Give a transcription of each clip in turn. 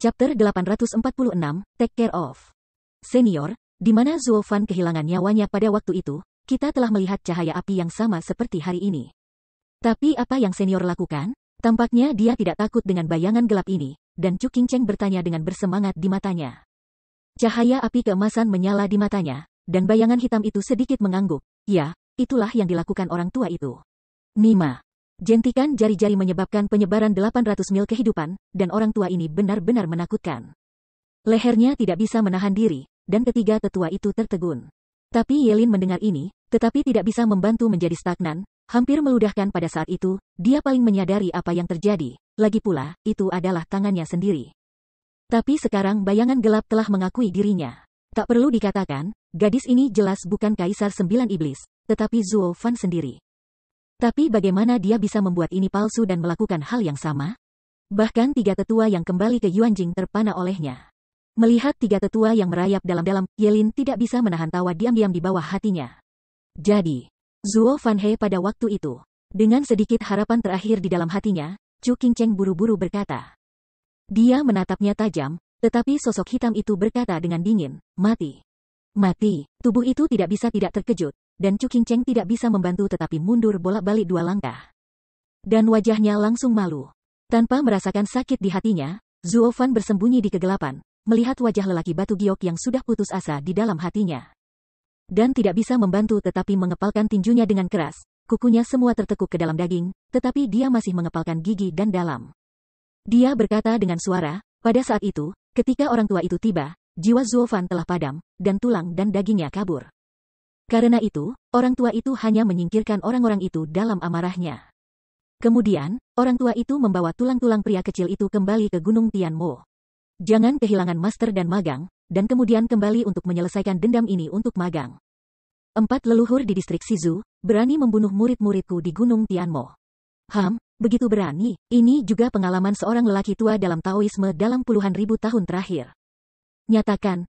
Chapter 846, Take Care of. Senior, di mana Zuo Fan kehilangan nyawanya pada waktu itu, kita telah melihat cahaya api yang sama seperti hari ini. Tapi apa yang senior lakukan? Tampaknya dia tidak takut dengan bayangan gelap ini, dan Chu Qingcheng bertanya dengan bersemangat di matanya. Cahaya api keemasan menyala di matanya, dan bayangan hitam itu sedikit mengangguk. Ya, itulah yang dilakukan orang tua itu. Nima. Jentikan jari-jari menyebabkan penyebaran 800 mil kehidupan, dan orang tua ini benar-benar menakutkan. Lehernya tidak bisa menahan diri, dan ketiga tetua itu tertegun. Tapi Yelin mendengar ini, tetapi tidak bisa membantu menjadi stagnan, hampir meludahkan pada saat itu, dia paling menyadari apa yang terjadi, lagi pula, itu adalah tangannya sendiri. Tapi sekarang bayangan gelap telah mengakui dirinya. Tak perlu dikatakan, gadis ini jelas bukan Kaisar 9 Iblis, tetapi Zuo Fan sendiri. Tapi bagaimana dia bisa membuat ini palsu dan melakukan hal yang sama? Bahkan tiga tetua yang kembali ke Yuanjing terpana olehnya. Melihat tiga tetua yang merayap dalam-dalam, Yelin tidak bisa menahan tawa diam-diam di bawah hatinya. Jadi, Zuo Fanhe pada waktu itu. Dengan sedikit harapan terakhir di dalam hatinya, Chu Qingcheng buru-buru berkata. Dia menatapnya tajam, tetapi sosok hitam itu berkata dengan dingin, mati. Mati, tubuh itu tidak bisa tidak terkejut, dan Chu Qingcheng tidak bisa membantu tetapi mundur bolak-balik 2 langkah. Dan wajahnya langsung malu. Tanpa merasakan sakit di hatinya, Zuo Fan bersembunyi di kegelapan, melihat wajah lelaki batu giok yang sudah putus asa di dalam hatinya. Dan tidak bisa membantu tetapi mengepalkan tinjunya dengan keras, kukunya semua tertekuk ke dalam daging, tetapi dia masih mengepalkan gigi dan dalam. Dia berkata dengan suara, pada saat itu, ketika orang tua itu tiba, jiwa Zuo Fan telah padam, dan tulang dan dagingnya kabur. Karena itu, orang tua itu hanya menyingkirkan orang-orang itu dalam amarahnya. Kemudian, orang tua itu membawa tulang-tulang pria kecil itu kembali ke Gunung Tianmo. Jangan kehilangan master dan magang, dan kemudian kembali untuk menyelesaikan dendam ini untuk magang. 4 leluhur di distrik Shizu, berani membunuh murid-muridku di Gunung Tianmo. Begitu berani, ini juga pengalaman seorang lelaki tua dalam Taoisme dalam puluhan ribu tahun terakhir. Nyatakan,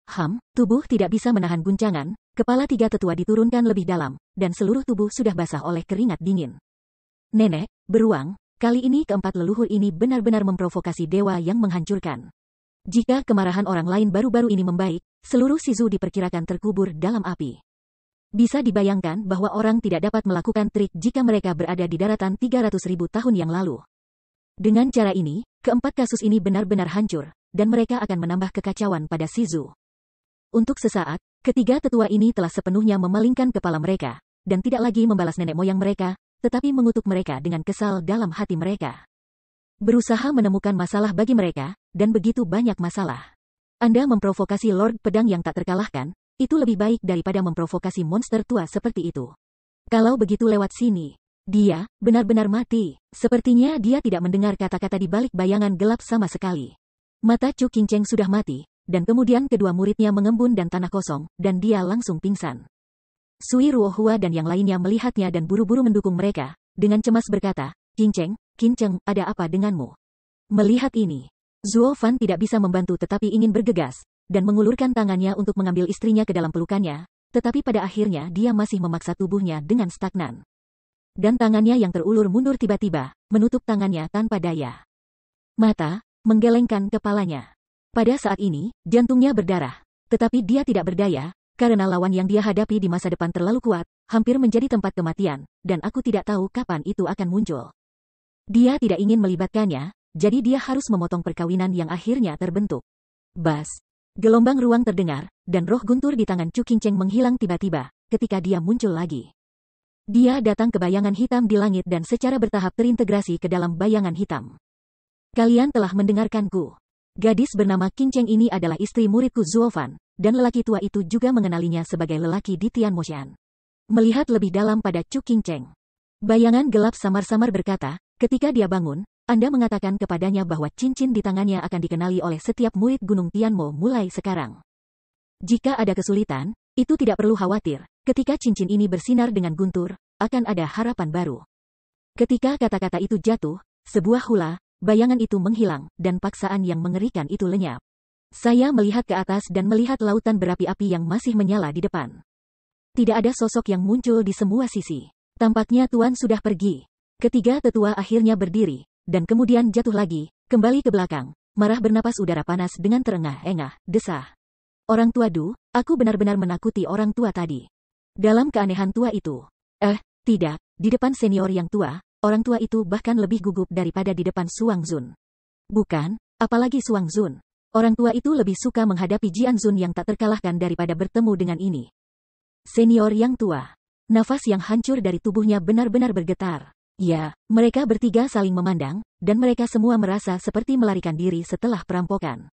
tubuh tidak bisa menahan guncangan, kepala tiga tetua diturunkan lebih dalam, dan seluruh tubuh sudah basah oleh keringat dingin. Nenek, beruang, kali ini keempat leluhur ini benar-benar memprovokasi dewa yang menghancurkan. Jika kemarahan orang lain baru-baru ini membaik, seluruh Shizu diperkirakan terkubur dalam api. Bisa dibayangkan bahwa orang tidak dapat melakukan trik jika mereka berada di daratan 300.000 tahun yang lalu. Dengan cara ini, keempat kasus ini benar-benar hancur, dan mereka akan menambah kekacauan pada Shizu. Untuk sesaat, ketiga tetua ini telah sepenuhnya memalingkan kepala mereka, dan tidak lagi membalas nenek moyang mereka, tetapi mengutuk mereka dengan kesal dalam hati mereka. Berusaha menemukan masalah bagi mereka, dan begitu banyak masalah. Anda memprovokasi Lord Pedang yang tak terkalahkan, itu lebih baik daripada memprovokasi monster tua seperti itu. Kalau begitu lewat sini. Dia, benar-benar mati. Sepertinya dia tidak mendengar kata-kata di balik bayangan gelap sama sekali. Mata Chu Qingcheng sudah mati, dan kemudian kedua muridnya mengembun dan tanah kosong, dan dia langsung pingsan. Sui Ruohua dan yang lainnya melihatnya dan buru-buru mendukung mereka, dengan cemas berkata, Qingcheng, ada apa denganmu? Melihat ini, Zuo Fan tidak bisa membantu tetapi ingin bergegas, dan mengulurkan tangannya untuk mengambil istrinya ke dalam pelukannya, tetapi pada akhirnya dia masih memaksa tubuhnya dengan stagnan. Dan tangannya yang terulur mundur tiba-tiba, menutup tangannya tanpa daya. Mata, menggelengkan kepalanya. Pada saat ini, jantungnya berdarah. Tetapi dia tidak berdaya, karena lawan yang dia hadapi di masa depan terlalu kuat, hampir menjadi tempat kematian, dan aku tidak tahu kapan itu akan muncul. Dia tidak ingin melibatkannya, jadi dia harus memotong perkawinan yang akhirnya terbentuk. Bas. Gelombang ruang terdengar, dan roh guntur di tangan Chu Qingcheng menghilang tiba-tiba, ketika dia muncul lagi. Dia datang ke bayangan hitam di langit dan secara bertahap terintegrasi ke dalam bayangan hitam. Kalian telah mendengarkanku. Gadis bernama Qingcheng ini adalah istri muridku Zuo Fan, dan lelaki tua itu juga mengenalinya sebagai lelaki di Tianmoshan. Melihat lebih dalam pada Chu Qingcheng. Bayangan gelap samar-samar berkata, ketika dia bangun, Anda mengatakan kepadanya bahwa cincin di tangannya akan dikenali oleh setiap murid Gunung Tianmo mulai sekarang. Jika ada kesulitan, itu tidak perlu khawatir. Ketika cincin ini bersinar dengan guntur, akan ada harapan baru. Ketika kata-kata itu jatuh, sebuah hula, bayangan itu menghilang, dan paksaan yang mengerikan itu lenyap. Saya melihat ke atas dan melihat lautan berapi-api yang masih menyala di depan. Tidak ada sosok yang muncul di semua sisi. Tampaknya Tuan sudah pergi. Ketiga tetua akhirnya berdiri, dan kemudian jatuh lagi, kembali ke belakang, marah bernapas udara panas dengan terengah-engah, desah. Orang tua Du, aku benar-benar menakuti orang tua tadi. Dalam keanehan tua itu. Tidak, di depan senior yang tua, orang tua itu bahkan lebih gugup daripada di depan Suang Zun. Bukan, apalagi Suang Zun. Orang tua itu lebih suka menghadapi Jian Zun yang tak terkalahkan daripada bertemu dengan ini. Senior yang tua. Nafas yang hancur dari tubuhnya benar-benar bergetar. Ya, mereka bertiga saling memandang, dan mereka semua merasa seperti melarikan diri setelah perampokan.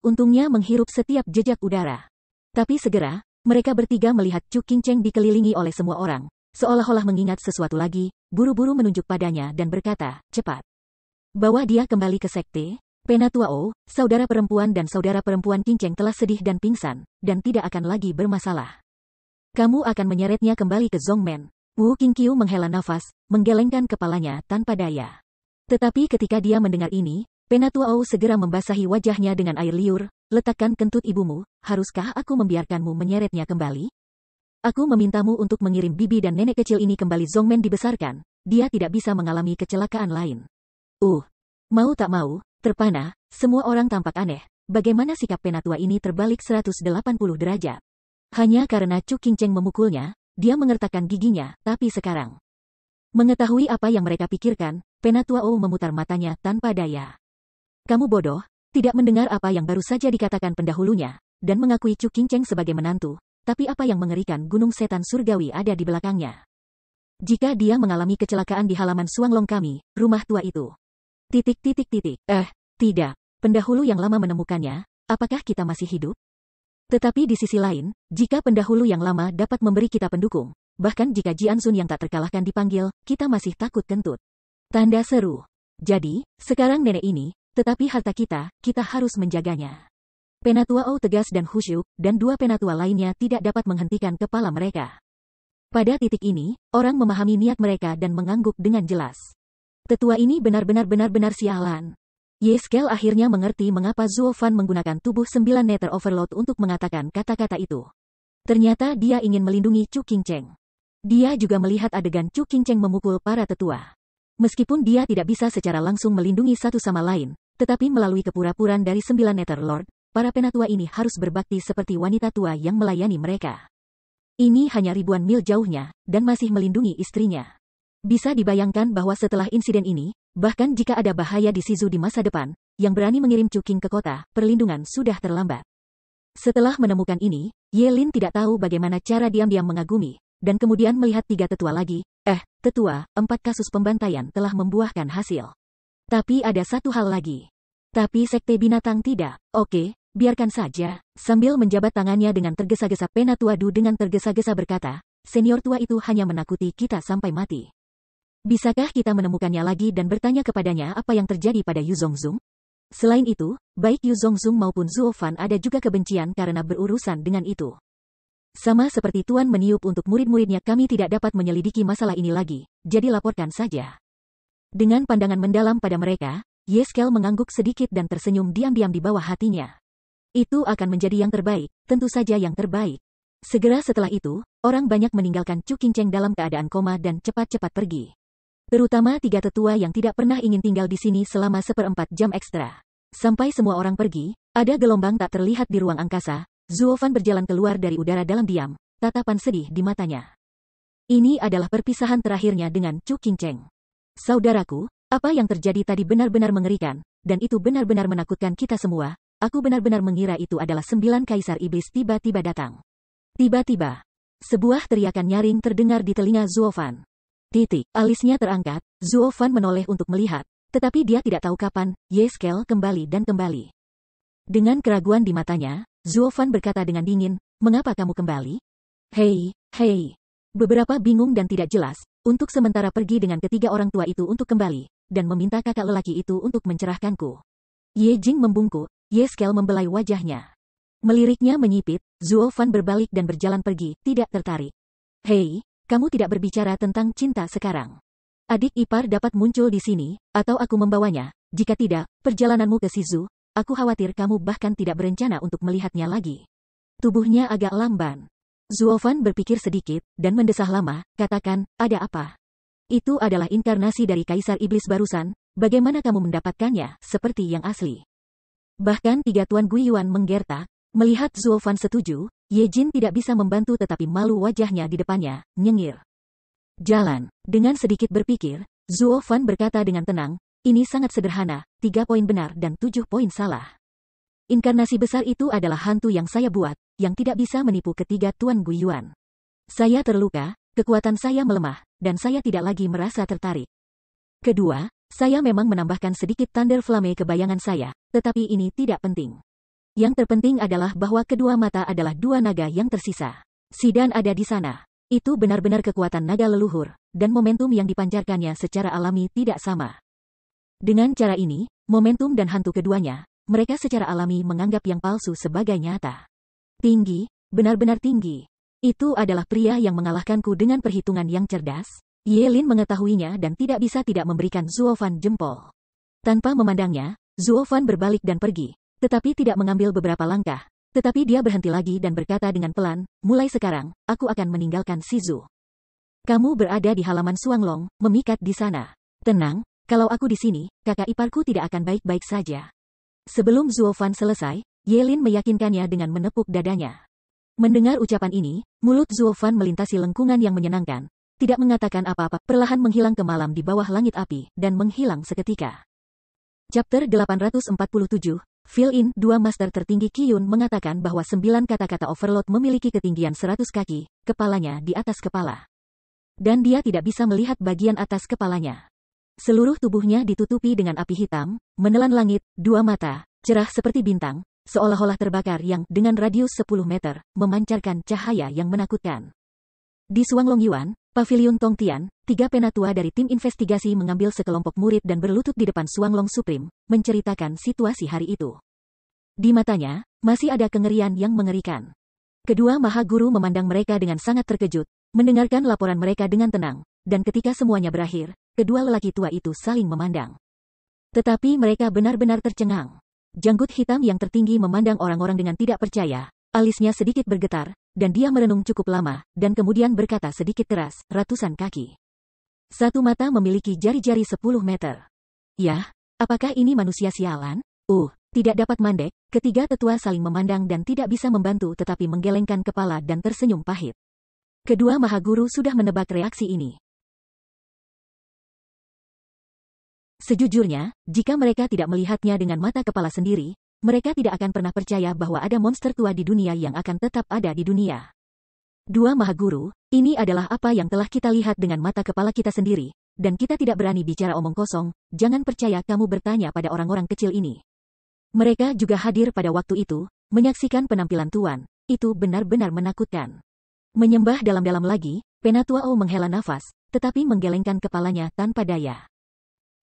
Untungnya menghirup setiap jejak udara. Tapi segera, mereka bertiga melihat Chu Qingcheng dikelilingi oleh semua orang, seolah-olah mengingat sesuatu lagi, buru-buru menunjuk padanya dan berkata, cepat. Bawa dia kembali ke sekte. Penatua O, saudara perempuan dan saudara perempuan Qingcheng telah sedih dan pingsan, dan tidak akan lagi bermasalah. Kamu akan menyeretnya kembali ke Zongmen. Wu Qingqiu menghela nafas, menggelengkan kepalanya tanpa daya. Tetapi ketika dia mendengar ini, Penatua O segera membasahi wajahnya dengan air liur, letakkan kentut ibumu, haruskah aku membiarkanmu menyeretnya kembali? Aku memintamu untuk mengirim bibi dan nenek kecil ini kembali Zongmen dibesarkan, dia tidak bisa mengalami kecelakaan lain. Mau tak mau, terpana, semua orang tampak aneh, bagaimana sikap Penatua ini terbalik 180 derajat. Hanya karena Chu Qingcheng memukulnya, dia mengertakkan giginya, tapi sekarang. Mengetahui apa yang mereka pikirkan, Penatua O memutar matanya tanpa daya. Kamu bodoh, tidak mendengar apa yang baru saja dikatakan pendahulunya, dan mengakui Chu Qingcheng sebagai menantu, tapi apa yang mengerikan gunung setan surgawi ada di belakangnya. Jika dia mengalami kecelakaan di halaman Suanglong kami, rumah tua itu. Tidak, pendahulu yang lama menemukannya, apakah kita masih hidup? Tetapi di sisi lain, jika pendahulu yang lama dapat memberi kita pendukung, bahkan jika Jian Sun yang tak terkalahkan dipanggil, kita masih takut kentut. Tanda seru. Jadi, sekarang nenek ini, tetapi harta kita harus menjaganya. Penatua O tegas dan khusyuk, dan dua penatua lainnya tidak dapat menghentikan kepala mereka. Pada titik ini, orang memahami niat mereka dan mengangguk dengan jelas. Tetua ini benar-benar sialan. Ye-Skel akhirnya mengerti mengapa Zuo Fan menggunakan tubuh 9 Nether Overload untuk mengatakan kata-kata itu. Ternyata dia ingin melindungi Chu Qingcheng. Dia juga melihat adegan Chu Qingcheng memukul para tetua. Meskipun dia tidak bisa secara langsung melindungi satu sama lain, tetapi melalui kepura-puraan dari 9 Nether Lord, para penatua ini harus berbakti seperti wanita tua yang melayani mereka. Ini hanya ribuan mil jauhnya, dan masih melindungi istrinya. Bisa dibayangkan bahwa setelah insiden ini, bahkan jika ada bahaya di Shizu di masa depan, yang berani mengirim Chu Qing ke kota, perlindungan sudah terlambat. Setelah menemukan ini, Ye Lin tidak tahu bagaimana cara diam-diam mengagumi, dan kemudian melihat 3 tetua lagi. Tetua, 4 kasus pembantaian telah membuahkan hasil. Tapi ada satu hal lagi. Tapi sekte binatang tidak. Oke, biarkan saja. Sambil menjabat tangannya dengan tergesa-gesa, Penatua Du dengan tergesa-gesa berkata, senior tua itu hanya menakuti kita sampai mati. Bisakah kita menemukannya lagi dan bertanya kepadanya apa yang terjadi pada Yu Zongzong? Selain itu, baik Yu Zongzong maupun Zuo Fan ada juga kebencian karena berurusan dengan itu. Sama seperti Tuan meniup untuk murid-muridnya, kami tidak dapat menyelidiki masalah ini lagi, jadi laporkan saja. Dengan pandangan mendalam pada mereka, Ye-Skel mengangguk sedikit dan tersenyum diam-diam di bawah hatinya. Itu akan menjadi yang terbaik, tentu saja yang terbaik. Segera setelah itu, orang banyak meninggalkan Chu Qingcheng dalam keadaan koma dan cepat-cepat pergi. Terutama 3 tetua yang tidak pernah ingin tinggal di sini selama 1/4 jam ekstra. Sampai semua orang pergi, ada gelombang tak terlihat di ruang angkasa. Zuo Fan berjalan keluar dari udara dalam diam, tatapan sedih di matanya. Ini adalah perpisahan terakhirnya dengan Chu Qingcheng. Saudaraku, apa yang terjadi tadi benar-benar mengerikan, dan itu benar-benar menakutkan kita semua. Aku benar-benar mengira itu adalah 9 kaisar iblis tiba-tiba datang. Tiba-tiba, sebuah teriakan nyaring terdengar di telinga Zuo Fan. Alisnya terangkat, Zuo Fan menoleh untuk melihat, tetapi dia tidak tahu kapan Ye-Skel kembali dan kembali. Dengan keraguan di matanya, Zuo Fan berkata dengan dingin, mengapa kamu kembali? Hei. Beberapa bingung dan tidak jelas, untuk sementara pergi dengan ketiga orang tua itu untuk kembali, dan meminta kakak lelaki itu untuk mencerahkanku. Ye Jing membungkuk, Ye-Skel membelai wajahnya. Meliriknya menyipit, Zuo Fan berbalik dan berjalan pergi, tidak tertarik. Hei, kamu tidak berbicara tentang cinta sekarang. Adik ipar dapat muncul di sini, atau aku membawanya, jika tidak, perjalananmu ke Shizu. Aku khawatir kamu bahkan tidak berencana untuk melihatnya lagi. Tubuhnya agak lamban. Zuo Fan berpikir sedikit, dan mendesah lama, katakan, ada apa? Itu adalah inkarnasi dari Kaisar Iblis barusan, bagaimana kamu mendapatkannya, seperti yang asli? Bahkan tiga Tuan Guiyuan menggertak. Melihat Zuo Fan setuju, Ye Jin tidak bisa membantu tetapi malu wajahnya di depannya, nyengir. Jalan. Dengan sedikit berpikir, Zuo Fan berkata dengan tenang, ini sangat sederhana, 3 poin benar dan 7 poin salah. Inkarnasi besar itu adalah hantu yang saya buat, yang tidak bisa menipu ketiga Tuan Guiyuan. Saya terluka, kekuatan saya melemah, dan saya tidak lagi merasa tertarik. Kedua, saya memang menambahkan sedikit Thunder Flame ke bayangan saya, tetapi ini tidak penting. Yang terpenting adalah bahwa kedua mata adalah dua naga yang tersisa. Sidan ada di sana. Itu benar-benar kekuatan naga leluhur, dan momentum yang dipancarkannya secara alami tidak sama. Dengan cara ini, momentum dan hantu keduanya, mereka secara alami menganggap yang palsu sebagai nyata. Tinggi, benar-benar tinggi. Itu adalah pria yang mengalahkanku dengan perhitungan yang cerdas. Ye Lin mengetahuinya dan tidak bisa tidak memberikan Zuo Fan jempol. Tanpa memandangnya, Zuo Fan berbalik dan pergi. Tetapi tidak mengambil beberapa langkah. Tetapi dia berhenti lagi dan berkata dengan pelan, mulai sekarang, aku akan meninggalkan Shizu. Kamu berada di halaman Suanglong, memikat di sana. Tenang, kalau aku di sini, kakak iparku tidak akan baik-baik saja. Sebelum Zuo Fan selesai, Ye Lin meyakinkannya dengan menepuk dadanya. Mendengar ucapan ini, mulut Zuo Fan melintasi lengkungan yang menyenangkan. Tidak mengatakan apa-apa, perlahan menghilang ke malam di bawah langit api, dan menghilang seketika. Chapter 847 Fill-in, dua master tertinggi Qiyun mengatakan bahwa 9 kata-kata Overlord memiliki ketinggian 100 kaki, kepalanya di atas kepala. Dan dia tidak bisa melihat bagian atas kepalanya. Seluruh tubuhnya ditutupi dengan api hitam, menelan langit, dua mata, cerah seperti bintang, seolah-olah terbakar yang, dengan radius 10 meter, memancarkan cahaya yang menakutkan. Di Suanglong Yuan, Paviliun Tongtian, 3 penatua dari tim investigasi mengambil sekelompok murid dan berlutut di depan Suanglong Supreme, menceritakan situasi hari itu. Di matanya, masih ada kengerian yang mengerikan. Kedua maha guru memandang mereka dengan sangat terkejut, mendengarkan laporan mereka dengan tenang, dan ketika semuanya berakhir, kedua lelaki tua itu saling memandang. Tetapi mereka benar-benar tercengang. Janggut hitam yang tertinggi memandang orang-orang dengan tidak percaya, alisnya sedikit bergetar, dan dia merenung cukup lama, dan kemudian berkata sedikit keras, ratusan kaki. Satu mata memiliki jari-jari 10 meter. Yah, apakah ini manusia sialan? Tidak dapat mandek, ketiga tetua saling memandang dan tidak bisa membantu tetapi menggelengkan kepala dan tersenyum pahit. Kedua maha guru sudah menebak reaksi ini. Sejujurnya, jika mereka tidak melihatnya dengan mata kepala sendiri, mereka tidak akan pernah percaya bahwa ada monster tua di dunia yang akan tetap ada di dunia. Dua maha guru, ini adalah apa yang telah kita lihat dengan mata kepala kita sendiri, dan kita tidak berani bicara omong kosong, jangan percaya kamu bertanya pada orang-orang kecil ini. Mereka juga hadir pada waktu itu, menyaksikan penampilan Tuan, itu benar-benar menakutkan. Menyembah dalam-dalam lagi, Penatua O menghela nafas, tetapi menggelengkan kepalanya tanpa daya.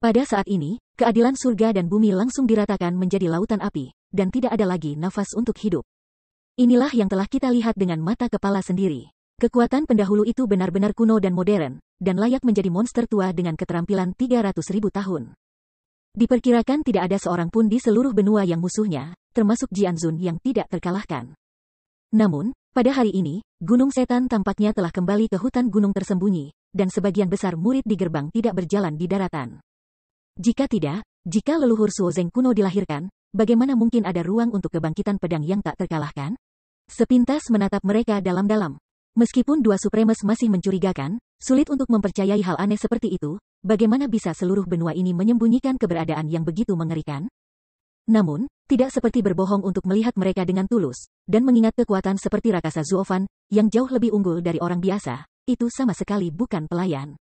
Pada saat ini, keadilan surga dan bumi langsung diratakan menjadi lautan api, dan tidak ada lagi nafas untuk hidup. Inilah yang telah kita lihat dengan mata kepala sendiri. Kekuatan pendahulu itu benar-benar kuno dan modern, dan layak menjadi monster tua dengan keterampilan 300.000 tahun. Diperkirakan tidak ada seorang pun di seluruh benua yang musuhnya, termasuk Jianzun yang tidak terkalahkan. Namun, pada hari ini, Gunung Setan tampaknya telah kembali ke hutan gunung tersembunyi, dan sebagian besar murid di gerbang tidak berjalan di daratan. Jika leluhur Suozeng kuno dilahirkan, bagaimana mungkin ada ruang untuk kebangkitan pedang yang tak terkalahkan? Sepintas menatap mereka dalam-dalam. Meskipun dua supremes masih mencurigakan, sulit untuk mempercayai hal aneh seperti itu, bagaimana bisa seluruh benua ini menyembunyikan keberadaan yang begitu mengerikan? Namun, tidak seperti berbohong untuk melihat mereka dengan tulus, dan mengingat kekuatan seperti Rakasa Zuofan, yang jauh lebih unggul dari orang biasa, itu sama sekali bukan pelayan.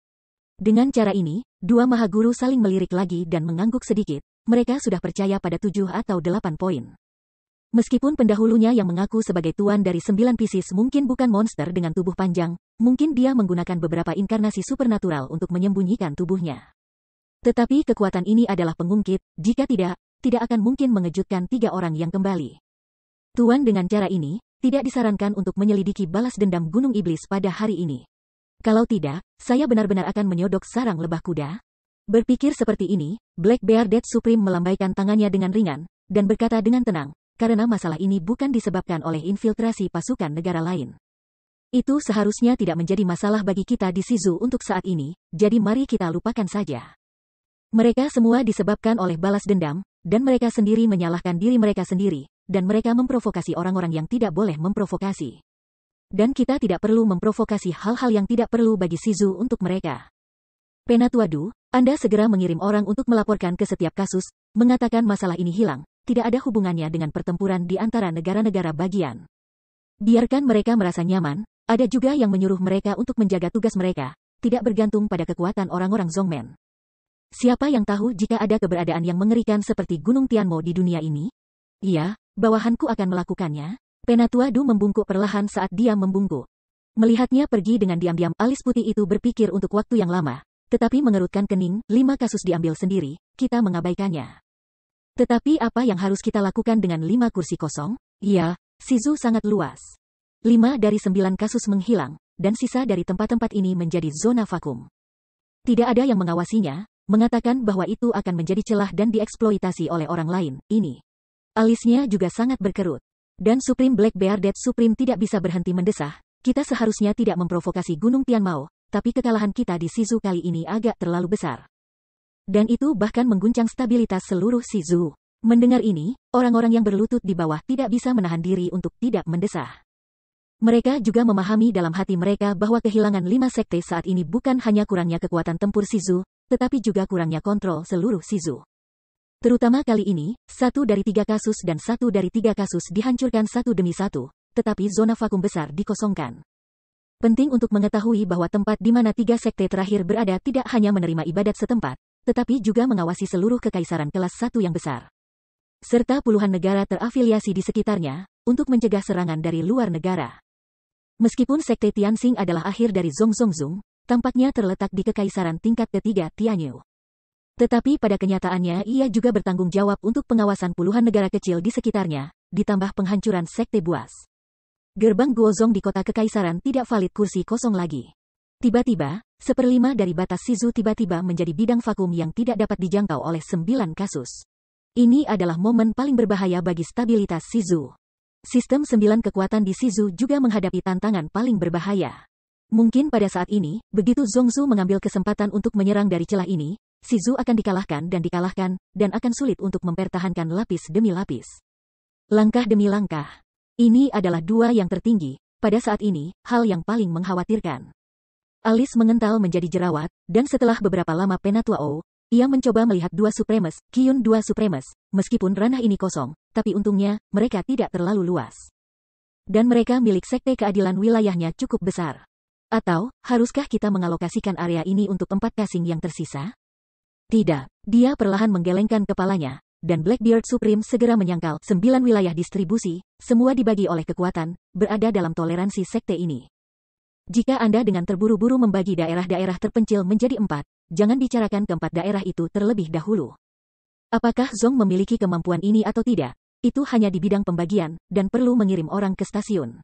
Dengan cara ini, dua maha guru saling melirik lagi dan mengangguk sedikit, mereka sudah percaya pada 7 atau 8 poin. Meskipun pendahulunya yang mengaku sebagai tuan dari 9 Pisces mungkin bukan monster dengan tubuh panjang, mungkin dia menggunakan beberapa inkarnasi supernatural untuk menyembunyikan tubuhnya. Tetapi kekuatan ini adalah pengungkit, jika tidak akan mungkin mengejutkan 3 orang yang kembali. Tuan dengan cara ini, tidak disarankan untuk menyelidiki balas dendam Gunung Iblis pada hari ini. Kalau tidak, saya benar-benar akan menyodok sarang lebah kuda. Berpikir seperti ini, Black Bear Death Supreme melambaikan tangannya dengan ringan, dan berkata dengan tenang, karena masalah ini bukan disebabkan oleh infiltrasi pasukan negara lain. Itu seharusnya tidak menjadi masalah bagi kita di Shizu untuk saat ini, jadi mari kita lupakan saja. Mereka semua disebabkan oleh balas dendam, dan mereka sendiri menyalahkan diri mereka sendiri, dan mereka memprovokasi orang-orang yang tidak boleh memprovokasi. Dan kita tidak perlu memprovokasi hal-hal yang tidak perlu bagi Shizu untuk mereka. Penatua Du, Anda segera mengirim orang untuk melaporkan ke setiap kasus, mengatakan masalah ini hilang, tidak ada hubungannya dengan pertempuran di antara negara-negara bagian. Biarkan mereka merasa nyaman, ada juga yang menyuruh mereka untuk menjaga tugas mereka, tidak bergantung pada kekuatan orang-orang Zongmen. Siapa yang tahu jika ada keberadaan yang mengerikan seperti Gunung Tianmo di dunia ini? Iya, bawahanku akan melakukannya. Penatua Du membungkuk perlahan saat dia membungkuk. Melihatnya pergi dengan diam-diam, alis putih itu berpikir untuk waktu yang lama, tetapi mengerutkan kening, 5 kasus diambil sendiri, kita mengabaikannya. Tetapi apa yang harus kita lakukan dengan 5 kursi kosong? Iya, Shizu sangat luas. 5 dari 9 kasus menghilang, dan sisa dari tempat-tempat ini menjadi zona vakum. Tidak ada yang mengawasinya, mengatakan bahwa itu akan menjadi celah dan dieksploitasi oleh orang lain, ini. Alisnya juga sangat berkerut. Dan Supreme Black Bearded Supreme tidak bisa berhenti mendesah, kita seharusnya tidak memprovokasi Gunung Tianmao, tapi kekalahan kita di Shizu kali ini agak terlalu besar. Dan itu bahkan mengguncang stabilitas seluruh Shizu. Mendengar ini, orang-orang yang berlutut di bawah tidak bisa menahan diri untuk tidak mendesah. Mereka juga memahami dalam hati mereka bahwa kehilangan 5 sekte saat ini bukan hanya kurangnya kekuatan tempur Shizu, tetapi juga kurangnya kontrol seluruh Shizu. Terutama kali ini, 1 dari 3 kasus dan 1 dari 3 kasus dihancurkan satu demi satu, tetapi zona vakum besar dikosongkan. Penting untuk mengetahui bahwa tempat di mana 3 sekte terakhir berada tidak hanya menerima ibadat setempat, tetapi juga mengawasi seluruh kekaisaran kelas 1 yang besar. Serta puluhan negara terafiliasi di sekitarnya, untuk mencegah serangan dari luar negara. Meskipun sekte Tianxing adalah akhir dari Zhongzhong, tampaknya terletak di kekaisaran tingkat ketiga Tianyu. Tetapi pada kenyataannya ia juga bertanggung jawab untuk pengawasan puluhan negara kecil di sekitarnya, ditambah penghancuran sekte buas. Gerbang Guozhong di kota kekaisaran tidak valid kursi kosong lagi. Tiba-tiba, 1/5 dari batas Shizu tiba-tiba menjadi bidang vakum yang tidak dapat dijangkau oleh 9 kasus. Ini adalah momen paling berbahaya bagi stabilitas Shizu. Sistem 9 kekuatan di Shizu juga menghadapi tantangan paling berbahaya. Mungkin pada saat ini, begitu Zhongzhou mengambil kesempatan untuk menyerang dari celah ini, Shizu akan dikalahkan, dan akan sulit untuk mempertahankan lapis demi lapis. Langkah demi langkah. Ini adalah 2 yang tertinggi, pada saat ini, hal yang paling mengkhawatirkan. Alis mengental menjadi jerawat, dan setelah beberapa lama Penatua O, ia mencoba melihat 2 Supremes, Qiyun 2 Supremes, meskipun ranah ini kosong, tapi untungnya, mereka tidak terlalu luas. Dan mereka milik sekte keadilan wilayahnya cukup besar. Atau, haruskah kita mengalokasikan area ini untuk 4 casing yang tersisa? Tidak. Dia perlahan menggelengkan kepalanya, dan Blackbeard Supreme segera menyangkal 9 wilayah distribusi, semua dibagi oleh kekuatan, berada dalam toleransi sekte ini. Jika Anda dengan terburu-buru membagi daerah-daerah terpencil menjadi 4, jangan bicarakan keempat daerah itu terlebih dahulu. Apakah Zong memiliki kemampuan ini atau tidak? Itu hanya di bidang pembagian, dan perlu mengirim orang ke stasiun.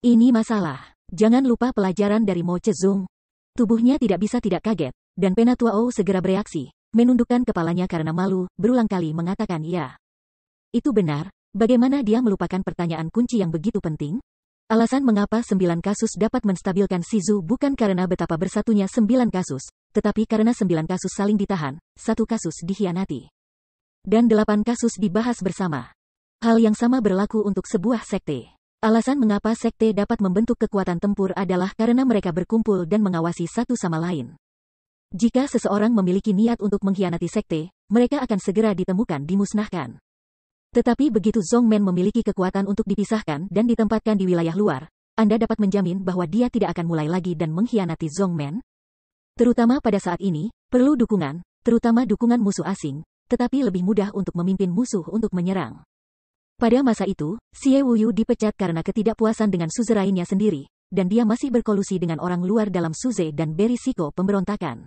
Ini masalah. Jangan lupa pelajaran dari Mo Chezong. Tubuhnya tidak bisa tidak kaget, dan Penatua O segera bereaksi, menundukkan kepalanya karena malu, berulang kali mengatakan ya. Itu benar, bagaimana dia melupakan pertanyaan kunci yang begitu penting? Alasan mengapa 9 kasus dapat menstabilkan Shizu bukan karena betapa bersatunya 9 kasus, tetapi karena 9 kasus saling ditahan, 1 kasus dikhianati. Dan 8 kasus dibahas bersama. Hal yang sama berlaku untuk sebuah sekte. Alasan mengapa sekte dapat membentuk kekuatan tempur adalah karena mereka berkumpul dan mengawasi satu sama lain. Jika seseorang memiliki niat untuk mengkhianati sekte, mereka akan segera ditemukan dimusnahkan. Tetapi begitu Zongmen memiliki kekuatan untuk dipisahkan dan ditempatkan di wilayah luar, Anda dapat menjamin bahwa dia tidak akan mulai lagi dan mengkhianati Zongmen. Terutama pada saat ini, perlu dukungan, terutama dukungan musuh asing, tetapi lebih mudah untuk memimpin musuh untuk menyerang. Pada masa itu, Xie Wuyu dipecat karena ketidakpuasan dengan suzerainnya sendiri, dan dia masih berkolusi dengan orang luar dalam Suze dan berisiko pemberontakan.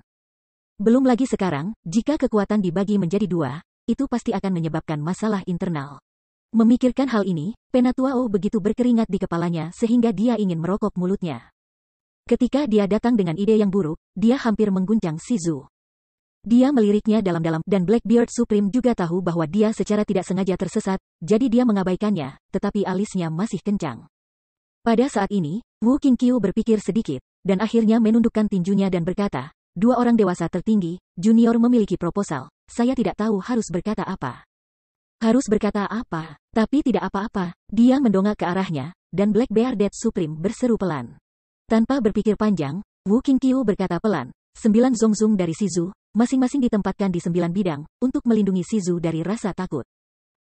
Belum lagi sekarang, jika kekuatan dibagi menjadi 2, itu pasti akan menyebabkan masalah internal. Memikirkan hal ini, Penatua O begitu berkeringat di kepalanya sehingga dia ingin merokok mulutnya. Ketika dia datang dengan ide yang buruk, dia hampir mengguncang Shizu. Dia meliriknya dalam-dalam, dan Blackbeard Supreme juga tahu bahwa dia secara tidak sengaja tersesat, jadi dia mengabaikannya, tetapi alisnya masih kencang. Pada saat ini, Wu Qingqiu berpikir sedikit, dan akhirnya menundukkan tinjunya dan berkata, 2 orang dewasa tertinggi, junior memiliki proposal, saya tidak tahu harus berkata apa. Harus berkata apa, tapi tidak apa-apa. Dia mendongak ke arahnya, dan Black Bearded Supreme berseru pelan. Tanpa berpikir panjang, Wu Qingqiu berkata pelan, 9 Zongzong dari Shizu, masing-masing ditempatkan di 9 bidang, untuk melindungi Shizu dari rasa takut.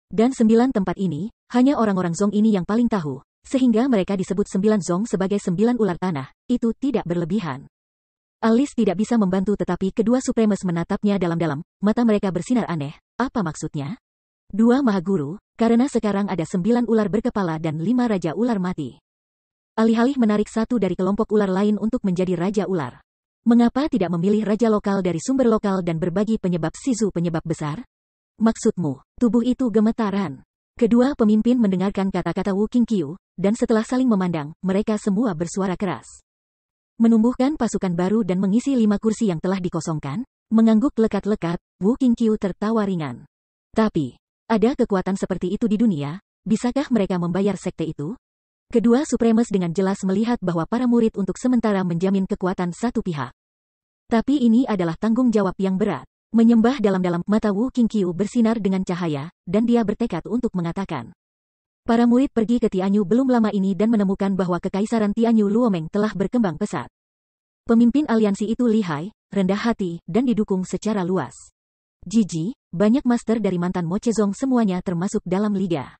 Dan 9 tempat ini, hanya orang-orang Zong ini yang paling tahu, sehingga mereka disebut 9 Zong sebagai 9 ular tanah, itu tidak berlebihan. Alice tidak bisa membantu tetapi kedua Supremes menatapnya dalam-dalam, mata mereka bersinar aneh, apa maksudnya? 2 Mahaguru, karena sekarang ada 9 ular berkepala dan 5 Raja Ular mati. Alih-alih menarik satu dari kelompok ular lain untuk menjadi Raja Ular. Mengapa tidak memilih Raja Lokal dari sumber lokal dan berbagi penyebab Shizu penyebab besar? Maksudmu, tubuh itu gemetaran. Kedua pemimpin mendengarkan kata-kata Wu Qingqiu, dan setelah saling memandang, mereka semua bersuara keras. Menumbuhkan pasukan baru dan mengisi 5 kursi yang telah dikosongkan, mengangguk lekat-lekat, Wu Qingqiu tertawa ringan. Tapi, ada kekuatan seperti itu di dunia, bisakah mereka membayar sekte itu? Kedua Supremes dengan jelas melihat bahwa para murid untuk sementara menjamin kekuatan satu pihak. Tapi ini adalah tanggung jawab yang berat. Menyembah dalam-dalam, mata Wu Qingqiu bersinar dengan cahaya, dan dia bertekad untuk mengatakan. Para murid pergi ke Tianyu belum lama ini dan menemukan bahwa Kekaisaran Tianyu Luomeng telah berkembang pesat. Pemimpin aliansi itu lihai, rendah hati, dan didukung secara luas. Jiji, banyak master dari mantan Mochezong semuanya termasuk dalam liga.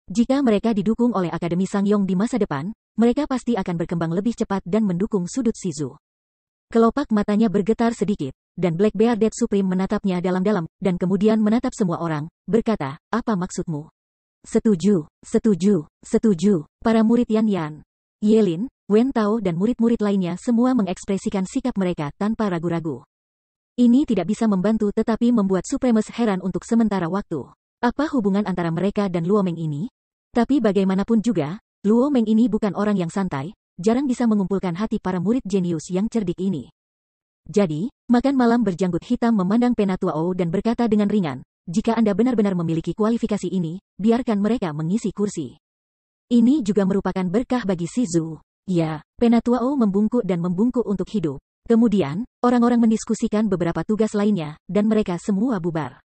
Jika mereka didukung oleh Akademi Sangyong di masa depan, mereka pasti akan berkembang lebih cepat dan mendukung sudut Shizu. Kelopak matanya bergetar sedikit, dan Black Bearded Supreme menatapnya dalam-dalam, dan kemudian menatap semua orang, berkata, apa maksudmu? Setuju, setuju, setuju. Para murid Yan, Yelin, Wen Tao dan murid-murid lainnya semua mengekspresikan sikap mereka tanpa ragu-ragu. Ini tidak bisa membantu tetapi membuat Supremes heran untuk sementara waktu. Apa hubungan antara mereka dan Luomeng ini? Tapi bagaimanapun juga, Luomeng ini bukan orang yang santai, jarang bisa mengumpulkan hati para murid jenius yang cerdik ini. Jadi, makan malam berjanggut hitam memandang Penatua O dan berkata dengan ringan, jika Anda benar-benar memiliki kualifikasi ini, biarkan mereka mengisi kursi. Ini juga merupakan berkah bagi Shizu. Ya, Penatua O membungkuk dan membungkuk untuk hidup. Kemudian, orang-orang mendiskusikan beberapa tugas lainnya, dan mereka semua bubar.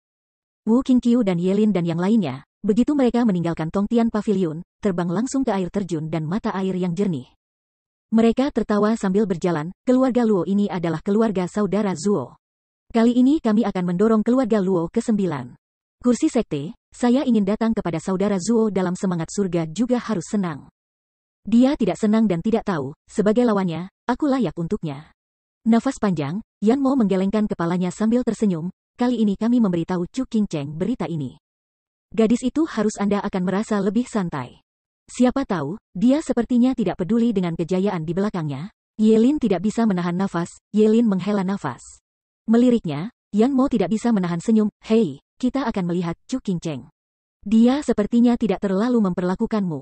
Wu Qingqiu dan Yelin dan yang lainnya, begitu mereka meninggalkan Tongtian Pavilion, terbang langsung ke air terjun dan mata air yang jernih. Mereka tertawa sambil berjalan, keluarga Luo ini adalah keluarga saudara Zuo. Kali ini kami akan mendorong keluarga Luo ke 9. Kursi sekte, saya ingin datang kepada saudara Zuo dalam semangat surga juga harus senang. Dia tidak senang dan tidak tahu, sebagai lawannya, aku layak untuknya. Nafas panjang, Yan Mo menggelengkan kepalanya sambil tersenyum, kali ini kami memberitahu Chu Qingcheng berita ini. Gadis itu harus Anda akan merasa lebih santai. Siapa tahu, dia sepertinya tidak peduli dengan kejayaan di belakangnya. Yelin tidak bisa menahan nafas, Yelin menghela nafas. Meliriknya, Yan Mo tidak bisa menahan senyum, hei, kita akan melihat Chu Qingcheng. Dia sepertinya tidak terlalu memperlakukanmu.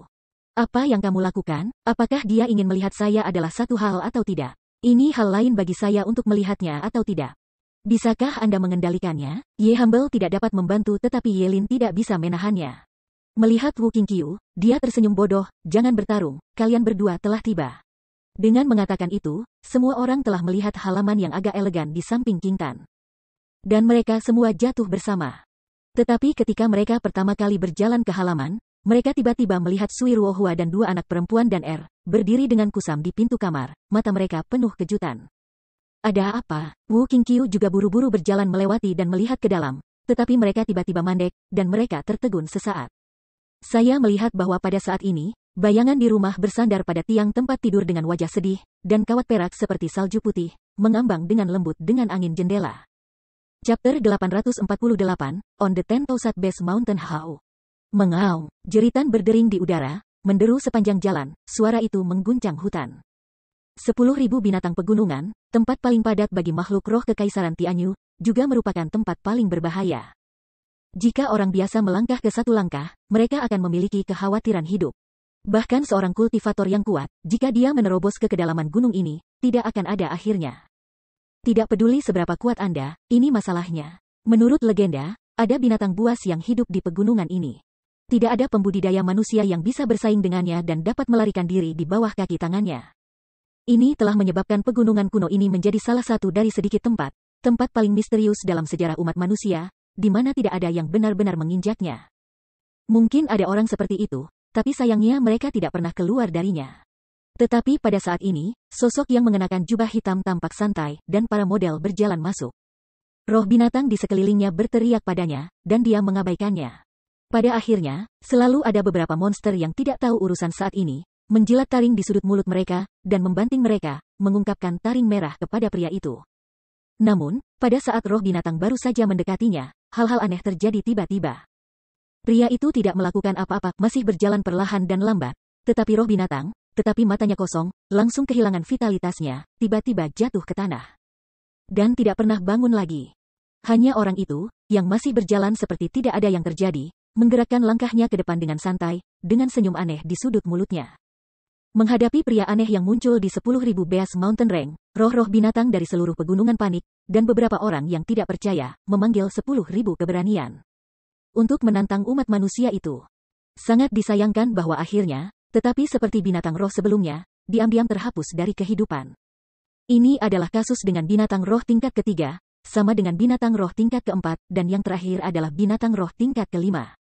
Apa yang kamu lakukan? Apakah dia ingin melihat saya adalah satu hal atau tidak? Ini hal lain bagi saya untuk melihatnya atau tidak. Bisakah Anda mengendalikannya? Ye Humble tidak dapat membantu tetapi Yelin tidak bisa menahannya. Melihat Wu Qingqiu, dia tersenyum bodoh, jangan bertarung, kalian berdua telah tiba. Dengan mengatakan itu, semua orang telah melihat halaman yang agak elegan di samping King Tan. Dan mereka semua jatuh bersama. Tetapi ketika mereka pertama kali berjalan ke halaman, mereka tiba-tiba melihat Sui Ruohua dan 2 anak perempuan dan berdiri dengan kusam di pintu kamar, mata mereka penuh kejutan. Ada apa? Wu Qingqiu juga buru-buru berjalan melewati dan melihat ke dalam, tetapi mereka tiba-tiba mandek, dan mereka tertegun sesaat. Saya melihat bahwa pada saat ini, bayangan di rumah bersandar pada tiang tempat tidur dengan wajah sedih, dan kawat perak seperti salju putih, mengambang dengan lembut dengan angin jendela. Chapter 848, On the 10,000 Base Mountain How. Mengaum, jeritan berdering di udara, menderu sepanjang jalan, suara itu mengguncang hutan. 10.000 binatang pegunungan, tempat paling padat bagi makhluk roh Kekaisaran Tianyu, juga merupakan tempat paling berbahaya. Jika orang biasa melangkah ke satu langkah, mereka akan memiliki kekhawatiran hidup. Bahkan seorang kultivator yang kuat, jika dia menerobos ke kedalaman gunung ini, tidak akan ada akhirnya. Tidak peduli seberapa kuat Anda, ini masalahnya. Menurut legenda, ada binatang buas yang hidup di pegunungan ini. Tidak ada pembudidaya manusia yang bisa bersaing dengannya dan dapat melarikan diri di bawah kaki tangannya. Ini telah menyebabkan pegunungan kuno ini menjadi salah satu dari sedikit tempat paling misterius dalam sejarah umat manusia, di mana tidak ada yang benar-benar menginjaknya. Mungkin ada orang seperti itu, tapi sayangnya mereka tidak pernah keluar darinya. Tetapi pada saat ini, sosok yang mengenakan jubah hitam tampak santai, dan para model berjalan masuk. Roh binatang di sekelilingnya berteriak padanya, dan dia mengabaikannya. Pada akhirnya, selalu ada beberapa monster yang tidak tahu urusan saat ini, menjilat taring di sudut mulut mereka, dan membanting mereka, mengungkapkan taring merah kepada pria itu. Namun, pada saat roh binatang baru saja mendekatinya, hal-hal aneh terjadi tiba-tiba. Pria itu tidak melakukan apa-apa, masih berjalan perlahan dan lambat, tetapi roh binatang, tetapi matanya kosong, langsung kehilangan vitalitasnya, tiba-tiba jatuh ke tanah. Dan tidak pernah bangun lagi. Hanya orang itu, yang masih berjalan seperti tidak ada yang terjadi, menggerakkan langkahnya ke depan dengan santai, dengan senyum aneh di sudut mulutnya. Menghadapi pria aneh yang muncul di 10.000 Beast Mountain Range, roh-roh binatang dari seluruh pegunungan panik, dan beberapa orang yang tidak percaya, memanggil 10.000 keberanian. Untuk menantang umat manusia itu. Sangat disayangkan bahwa akhirnya, tetapi seperti binatang roh sebelumnya, diam-diam terhapus dari kehidupan. Ini adalah kasus dengan binatang roh tingkat ketiga, sama dengan binatang roh tingkat keempat, dan yang terakhir adalah binatang roh tingkat kelima.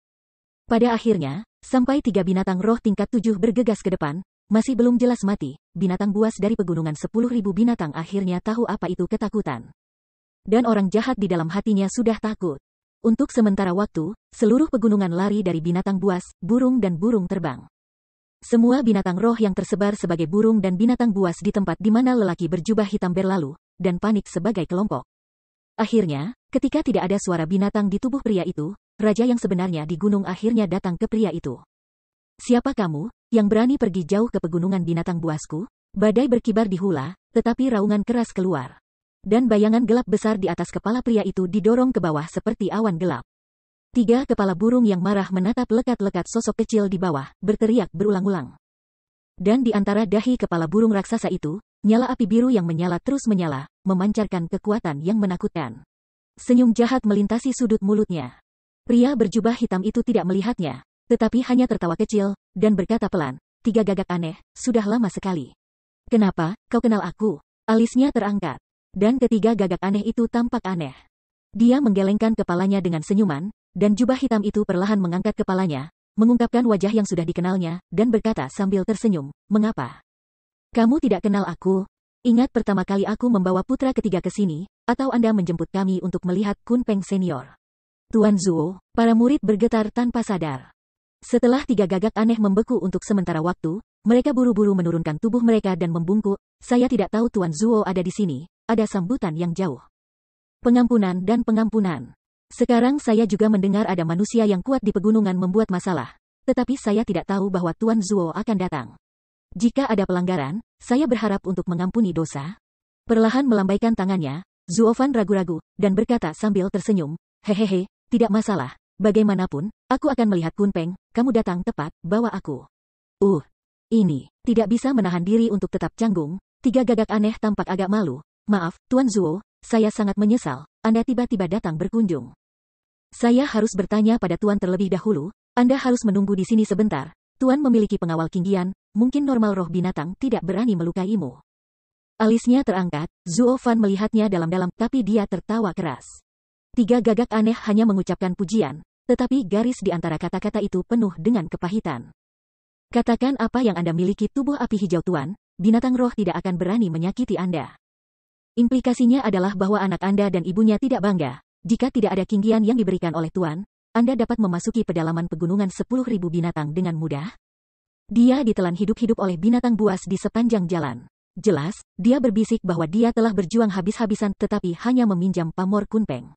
Pada akhirnya, sampai 3 binatang roh tingkat 7 bergegas ke depan, masih belum jelas mati, binatang buas dari pegunungan 10.000 binatang akhirnya tahu apa itu ketakutan. Dan orang jahat di dalam hatinya sudah takut. Untuk sementara waktu, seluruh pegunungan lari dari binatang buas, burung dan burung terbang. Semua binatang roh yang tersebar sebagai burung dan binatang buas di tempat di mana lelaki berjubah hitam berlalu, dan panik sebagai kelompok. Akhirnya, ketika tidak ada suara binatang di tubuh pria itu, raja yang sebenarnya di gunung akhirnya datang ke pria itu. Siapa kamu, yang berani pergi jauh ke pegunungan binatang buasku? Badai berkibar di hula, tetapi raungan keras keluar. Dan bayangan gelap besar di atas kepala pria itu didorong ke bawah seperti awan gelap. 3 kepala burung yang marah menatap lekat-lekat sosok kecil di bawah, berteriak berulang-ulang. Dan di antara dahi kepala burung raksasa itu, nyala api biru yang menyala terus menyala, memancarkan kekuatan yang menakutkan. Senyum jahat melintasi sudut mulutnya. Pria berjubah hitam itu tidak melihatnya, tetapi hanya tertawa kecil, dan berkata pelan, 3 gagak aneh, sudah lama sekali. Kenapa, kau kenal aku? Alisnya terangkat. Dan ketiga gagak aneh itu tampak aneh. Dia menggelengkan kepalanya dengan senyuman, dan jubah hitam itu perlahan mengangkat kepalanya, mengungkapkan wajah yang sudah dikenalnya, dan berkata sambil tersenyum, mengapa? Kamu tidak kenal aku? Ingat pertama kali aku membawa putra ketiga ke sini, atau Anda menjemput kami untuk melihat Kun Peng Senior? Tuan Zuo, para murid bergetar tanpa sadar. Setelah 3 gagak aneh membeku untuk sementara waktu, mereka buru-buru menurunkan tubuh mereka dan membungkuk, saya tidak tahu Tuan Zuo ada di sini, ada sambutan yang jauh. Pengampunan dan pengampunan. Sekarang saya juga mendengar ada manusia yang kuat di pegunungan membuat masalah, tetapi saya tidak tahu bahwa Tuan Zuo akan datang. Jika ada pelanggaran, saya berharap untuk mengampuni dosa. Perlahan melambaikan tangannya, Zuo Fan ragu-ragu, dan berkata sambil tersenyum, hehehe, tidak masalah, bagaimanapun, aku akan melihat Kun Peng, kamu datang tepat, bawa aku. Ini, tidak bisa menahan diri untuk tetap canggung, 3 gagak aneh tampak agak malu, maaf, Tuan Zuo, saya sangat menyesal, Anda tiba-tiba datang berkunjung. Saya harus bertanya pada Tuan terlebih dahulu, Anda harus menunggu di sini sebentar, Tuan memiliki pengawal Qingyan, mungkin normal roh binatang tidak berani melukaimu. Alisnya terangkat, Zuo Fan melihatnya dalam-dalam, tapi dia tertawa keras. 3 gagak aneh hanya mengucapkan pujian, tetapi garis di antara kata-kata itu penuh dengan kepahitan. Katakan apa yang Anda miliki tubuh api hijau Tuan, binatang roh tidak akan berani menyakiti Anda. Implikasinya adalah bahwa anak Anda dan ibunya tidak bangga. Jika tidak ada Qingyan yang diberikan oleh Tuan, Anda dapat memasuki pedalaman pegunungan 10.000 binatang dengan mudah. Dia ditelan hidup-hidup oleh binatang buas di sepanjang jalan. Jelas, dia berbisik bahwa dia telah berjuang habis-habisan tetapi hanya meminjam pamor Kun Peng.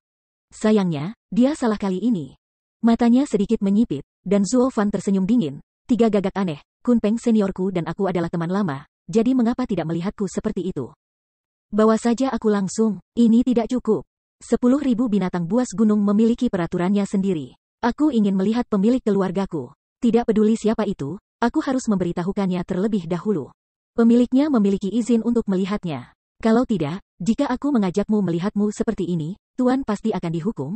Sayangnya, dia salah kali ini. Matanya sedikit menyipit, dan Zuo Fan tersenyum dingin. 3 gagak aneh, Kun Peng seniorku dan aku adalah teman lama, jadi mengapa tidak melihatku seperti itu? Bawa saja aku langsung, ini tidak cukup. 10.000 binatang buas gunung memiliki peraturannya sendiri. Aku ingin melihat pemilik keluargaku. Tidak peduli siapa itu, aku harus memberitahukannya terlebih dahulu. Pemiliknya memiliki izin untuk melihatnya. Kalau tidak, jika aku mengajakmu melihatmu seperti ini, Tuan pasti akan dihukum.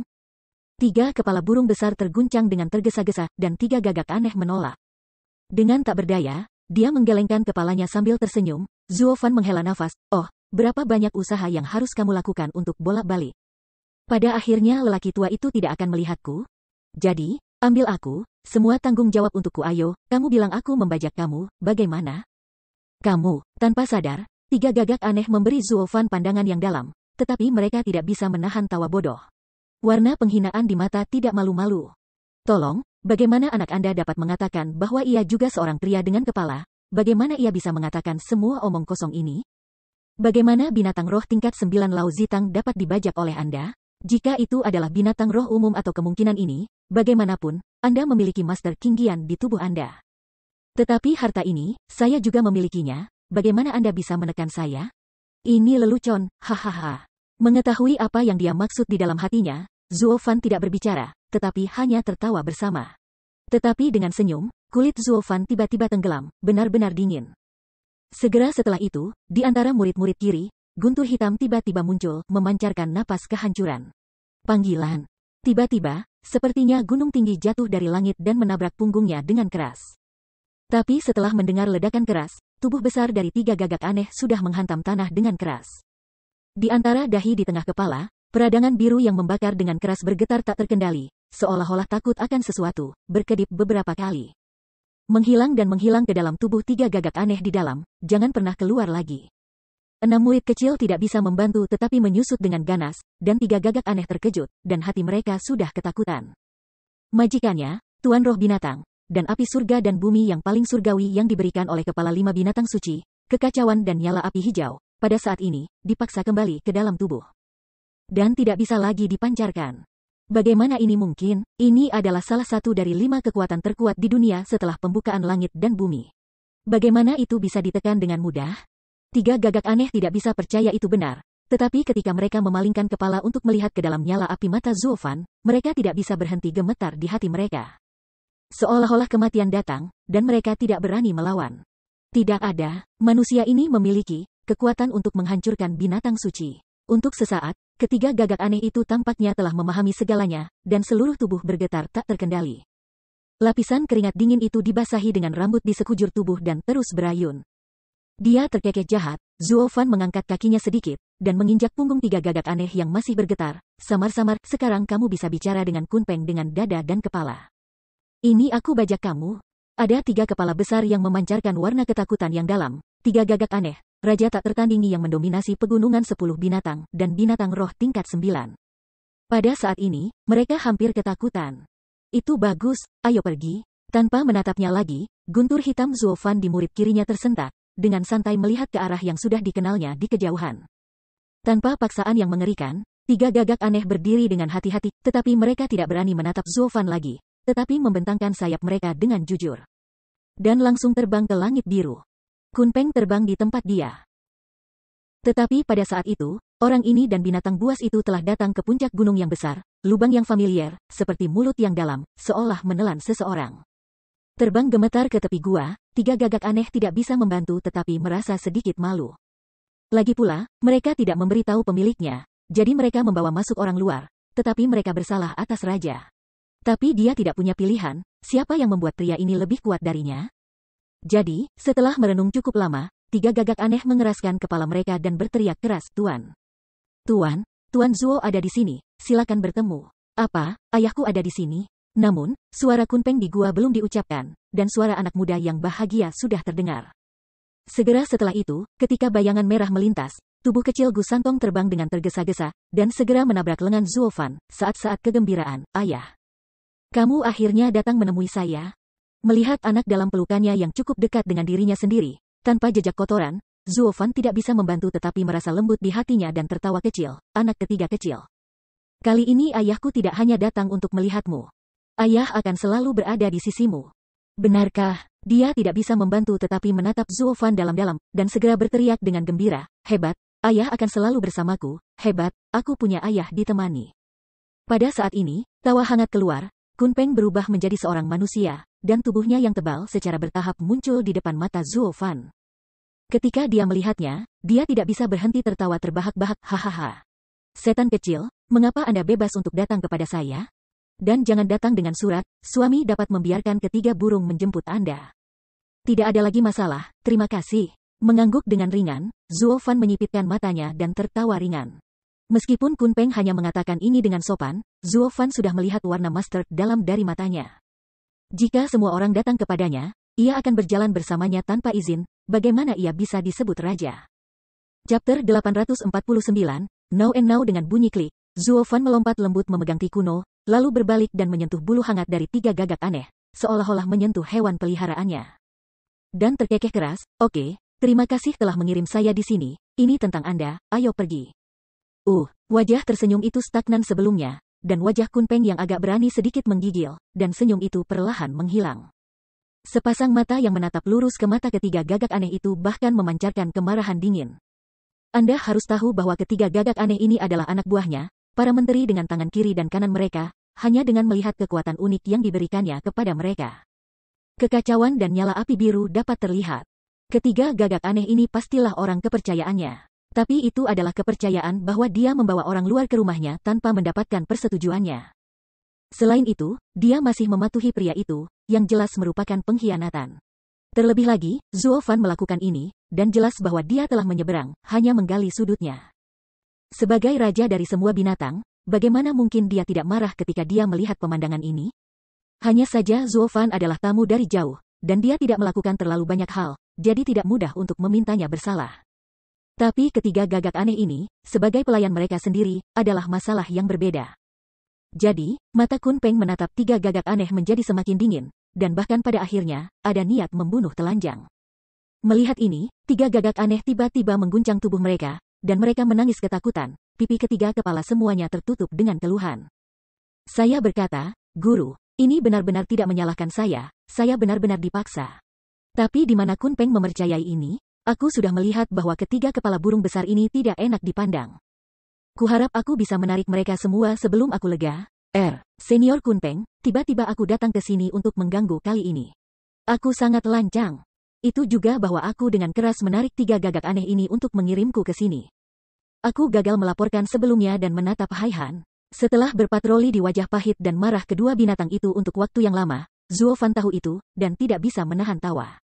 3 kepala burung besar terguncang dengan tergesa-gesa, dan 3 gagak aneh menolak. Dengan tak berdaya, dia menggelengkan kepalanya sambil tersenyum. Zuo Fan menghela nafas, berapa banyak usaha yang harus kamu lakukan untuk bolak-balik. Pada akhirnya lelaki tua itu tidak akan melihatku. Jadi, ambil aku, semua tanggung jawab untukku. Ayo, kamu bilang aku membajak kamu, bagaimana? Kamu, tanpa sadar, tiga gagak aneh memberi Zuo Fan pandangan yang dalam, tetapi mereka tidak bisa menahan tawa bodoh. Warna penghinaan di mata tidak malu-malu. Tolong, bagaimana anak Anda dapat mengatakan bahwa ia juga seorang pria dengan kepala? Bagaimana ia bisa mengatakan semua omong kosong ini? Bagaimana binatang roh tingkat 9 Lao Zitang dapat dibajak oleh Anda? Jika itu adalah binatang roh umum atau kemungkinan ini, bagaimanapun, Anda memiliki Master Qingyan di tubuh Anda. Tetapi harta ini, saya juga memilikinya, bagaimana Anda bisa menekan saya? Ini lelucon, hahaha. Mengetahui apa yang dia maksud di dalam hatinya, Zuo Fan tidak berbicara, tetapi hanya tertawa bersama. Tetapi dengan senyum, kulit Zuo Fan tiba-tiba tenggelam, benar-benar dingin. Segera setelah itu, di antara murid-murid kiri, guntur hitam tiba-tiba muncul, memancarkan napas kehancuran. Panggilan. Tiba-tiba, sepertinya gunung tinggi jatuh dari langit dan menabrak punggungnya dengan keras. Tapi setelah mendengar ledakan keras, tubuh besar dari tiga gagak aneh sudah menghantam tanah dengan keras. Di antara dahi di tengah kepala, peradangan biru yang membakar dengan keras bergetar tak terkendali, seolah-olah takut akan sesuatu, berkedip beberapa kali. Menghilang dan menghilang ke dalam tubuh tiga gagak aneh di dalam, jangan pernah keluar lagi. 6 murid kecil tidak bisa membantu tetapi menyusut dengan ganas, dan tiga gagak aneh terkejut, dan hati mereka sudah ketakutan. Majikannya, Tuan Roh Binatang, dan api surga dan bumi yang paling surgawi yang diberikan oleh kepala 5 binatang suci, kekacauan dan nyala api hijau, pada saat ini, dipaksa kembali ke dalam tubuh. Dan tidak bisa lagi dipancarkan. Bagaimana ini mungkin? Ini adalah salah satu dari 5 kekuatan terkuat di dunia setelah pembukaan langit dan bumi. Bagaimana itu bisa ditekan dengan mudah? Tiga gagak aneh tidak bisa percaya itu benar. Tetapi ketika mereka memalingkan kepala untuk melihat ke dalam nyala api mata Zuo Fan, mereka tidak bisa berhenti gemetar di hati mereka. Seolah-olah kematian datang, dan mereka tidak berani melawan. Tidak ada, manusia ini memiliki kekuatan untuk menghancurkan binatang suci. Untuk sesaat, ketiga gagak aneh itu tampaknya telah memahami segalanya, dan seluruh tubuh bergetar tak terkendali. Lapisan keringat dingin itu dibasahi dengan rambut di sekujur tubuh dan terus berayun. Dia terkekeh jahat, Zuo Fan mengangkat kakinya sedikit, dan menginjak punggung tiga gagak aneh yang masih bergetar. Samar-samar, sekarang kamu bisa bicara dengan Kunpeng dengan dada dan kepala. Ini aku bajak kamu. Ada 3 kepala besar yang memancarkan warna ketakutan yang dalam, 3 gagak aneh, raja tak tertandingi yang mendominasi pegunungan 10 binatang, dan binatang roh tingkat 9. Pada saat ini, mereka hampir ketakutan. Itu bagus, ayo pergi. Tanpa menatapnya lagi, guntur hitam Zuo Fan di murid kirinya tersentak, dengan santai melihat ke arah yang sudah dikenalnya di kejauhan. Tanpa paksaan yang mengerikan, 3 gagak aneh berdiri dengan hati-hati, tetapi mereka tidak berani menatap Zuo Fan lagi, tetapi membentangkan sayap mereka dengan jujur. Dan langsung terbang ke langit biru. Kunpeng terbang di tempat dia. Tetapi pada saat itu, orang ini dan binatang buas itu telah datang ke puncak gunung yang besar, lubang yang familiar, seperti mulut yang dalam, seolah menelan seseorang. Terbang gemetar ke tepi gua, 3 gagak aneh tidak bisa membantu tetapi merasa sedikit malu. Lagi pula, mereka tidak memberitahu pemiliknya, jadi mereka membawa masuk orang luar, tetapi mereka bersalah atas raja. Tapi dia tidak punya pilihan, siapa yang membuat pria ini lebih kuat darinya? Jadi, setelah merenung cukup lama, 3 gagak aneh mengeraskan kepala mereka dan berteriak keras, Tuan. Tuan, Tuan Zuo ada di sini, silakan bertemu. Apa, ayahku ada di sini? Namun, suara Kunpeng di gua belum diucapkan, dan suara anak muda yang bahagia sudah terdengar. Segera setelah itu, ketika bayangan merah melintas, tubuh kecil Gu Santong terbang dengan tergesa-gesa, dan segera menabrak lengan Zuo Fan, saat-saat kegembiraan, ayah. Kamu akhirnya datang menemui saya. Melihat anak dalam pelukannya yang cukup dekat dengan dirinya sendiri, tanpa jejak kotoran, Zuo Fan tidak bisa membantu tetapi merasa lembut di hatinya dan tertawa kecil, anak ketiga kecil. Kali ini ayahku tidak hanya datang untuk melihatmu. Ayah akan selalu berada di sisimu. Benarkah? Dia tidak bisa membantu tetapi menatap Zuo Fan dalam-dalam, dan segera berteriak dengan gembira, hebat, ayah akan selalu bersamaku, hebat, aku punya ayah ditemani. Pada saat ini, tawa hangat keluar, Kunpeng berubah menjadi seorang manusia, dan tubuhnya yang tebal secara bertahap muncul di depan mata Zuo Fan. Ketika dia melihatnya, dia tidak bisa berhenti tertawa terbahak-bahak, hahaha. Setan kecil, mengapa Anda bebas untuk datang kepada saya? Dan jangan datang dengan surat, suami dapat membiarkan ketiga burung menjemput Anda. Tidak ada lagi masalah, terima kasih. Mengangguk dengan ringan, Zuo Fan menyipitkan matanya dan tertawa ringan. Meskipun Kunpeng hanya mengatakan ini dengan sopan, Zuo Fan sudah melihat warna mustard dalam dari matanya. Jika semua orang datang kepadanya, ia akan berjalan bersamanya tanpa izin, bagaimana ia bisa disebut raja? Chapter 849, Now and Now. Dengan bunyi klik, Zuo Fan melompat lembut memegang ti kuno, lalu berbalik dan menyentuh bulu hangat dari 3 gagak aneh, seolah-olah menyentuh hewan peliharaannya. Dan terkekeh keras, "Oke, terima kasih telah mengirim saya di sini, ini tentang Anda, ayo pergi." Wajah tersenyum itu stagnan sebelumnya, dan wajah Kunpeng yang agak berani sedikit menggigil, dan senyum itu perlahan menghilang. Sepasang mata yang menatap lurus ke mata ketiga gagak aneh itu bahkan memancarkan kemarahan dingin. Anda harus tahu bahwa ketiga gagak aneh ini adalah anak buahnya, para menteri dengan tangan kiri dan kanan mereka, hanya dengan melihat kekuatan unik yang diberikannya kepada mereka. Kekacauan dan nyala api biru dapat terlihat. Ketiga gagak aneh ini pastilah orang kepercayaannya. Tapi itu adalah kepercayaan bahwa dia membawa orang luar ke rumahnya tanpa mendapatkan persetujuannya. Selain itu, dia masih mematuhi pria itu, yang jelas merupakan pengkhianatan. Terlebih lagi, Zuo Fan melakukan ini, dan jelas bahwa dia telah menyeberang, hanya menggali sudutnya. Sebagai raja dari semua binatang, bagaimana mungkin dia tidak marah ketika dia melihat pemandangan ini? Hanya saja Zuo Fan adalah tamu dari jauh, dan dia tidak melakukan terlalu banyak hal, jadi tidak mudah untuk memintanya bersalah. Tapi ketiga gagak aneh ini, sebagai pelayan mereka sendiri, adalah masalah yang berbeda. Jadi, mata Kunpeng menatap 3 gagak aneh menjadi semakin dingin, dan bahkan pada akhirnya, ada niat membunuh telanjang. Melihat ini, 3 gagak aneh tiba-tiba mengguncang tubuh mereka, dan mereka menangis ketakutan, pipi ketiga kepala semuanya tertutup dengan keluhan. Saya berkata, "Guru, ini benar-benar tidak menyalahkan saya benar-benar dipaksa." Tapi di mana Kunpeng mempercayai ini? Aku sudah melihat bahwa ketiga kepala burung besar ini tidak enak dipandang. Kuharap aku bisa menarik mereka semua sebelum aku lega. Senior Kunpeng, tiba-tiba aku datang ke sini untuk mengganggu kali ini. Aku sangat lancang. Itu juga bahwa aku dengan keras menarik 3 gagak aneh ini untuk mengirimku ke sini. Aku gagal melaporkan sebelumnya dan menatap Haihan. Setelah berpatroli di wajah pahit dan marah kedua binatang itu untuk waktu yang lama, Zuo Fan tahu itu, dan tidak bisa menahan tawa.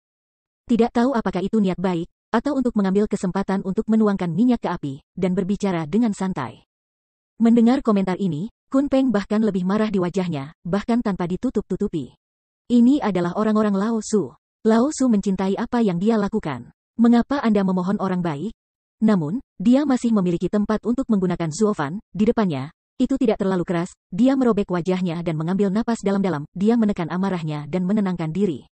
Tidak tahu apakah itu niat baik, atau untuk mengambil kesempatan untuk menuangkan minyak ke api, dan berbicara dengan santai. Mendengar komentar ini, Kunpeng bahkan lebih marah di wajahnya, bahkan tanpa ditutup-tutupi. Ini adalah orang-orang Lao Su. Lao Su mencintai apa yang dia lakukan. Mengapa Anda memohon orang baik? Namun, dia masih memiliki tempat untuk menggunakan Zuo Fan, di depannya. Itu tidak terlalu keras, dia merobek wajahnya dan mengambil napas dalam-dalam, dia menekan amarahnya dan menenangkan diri.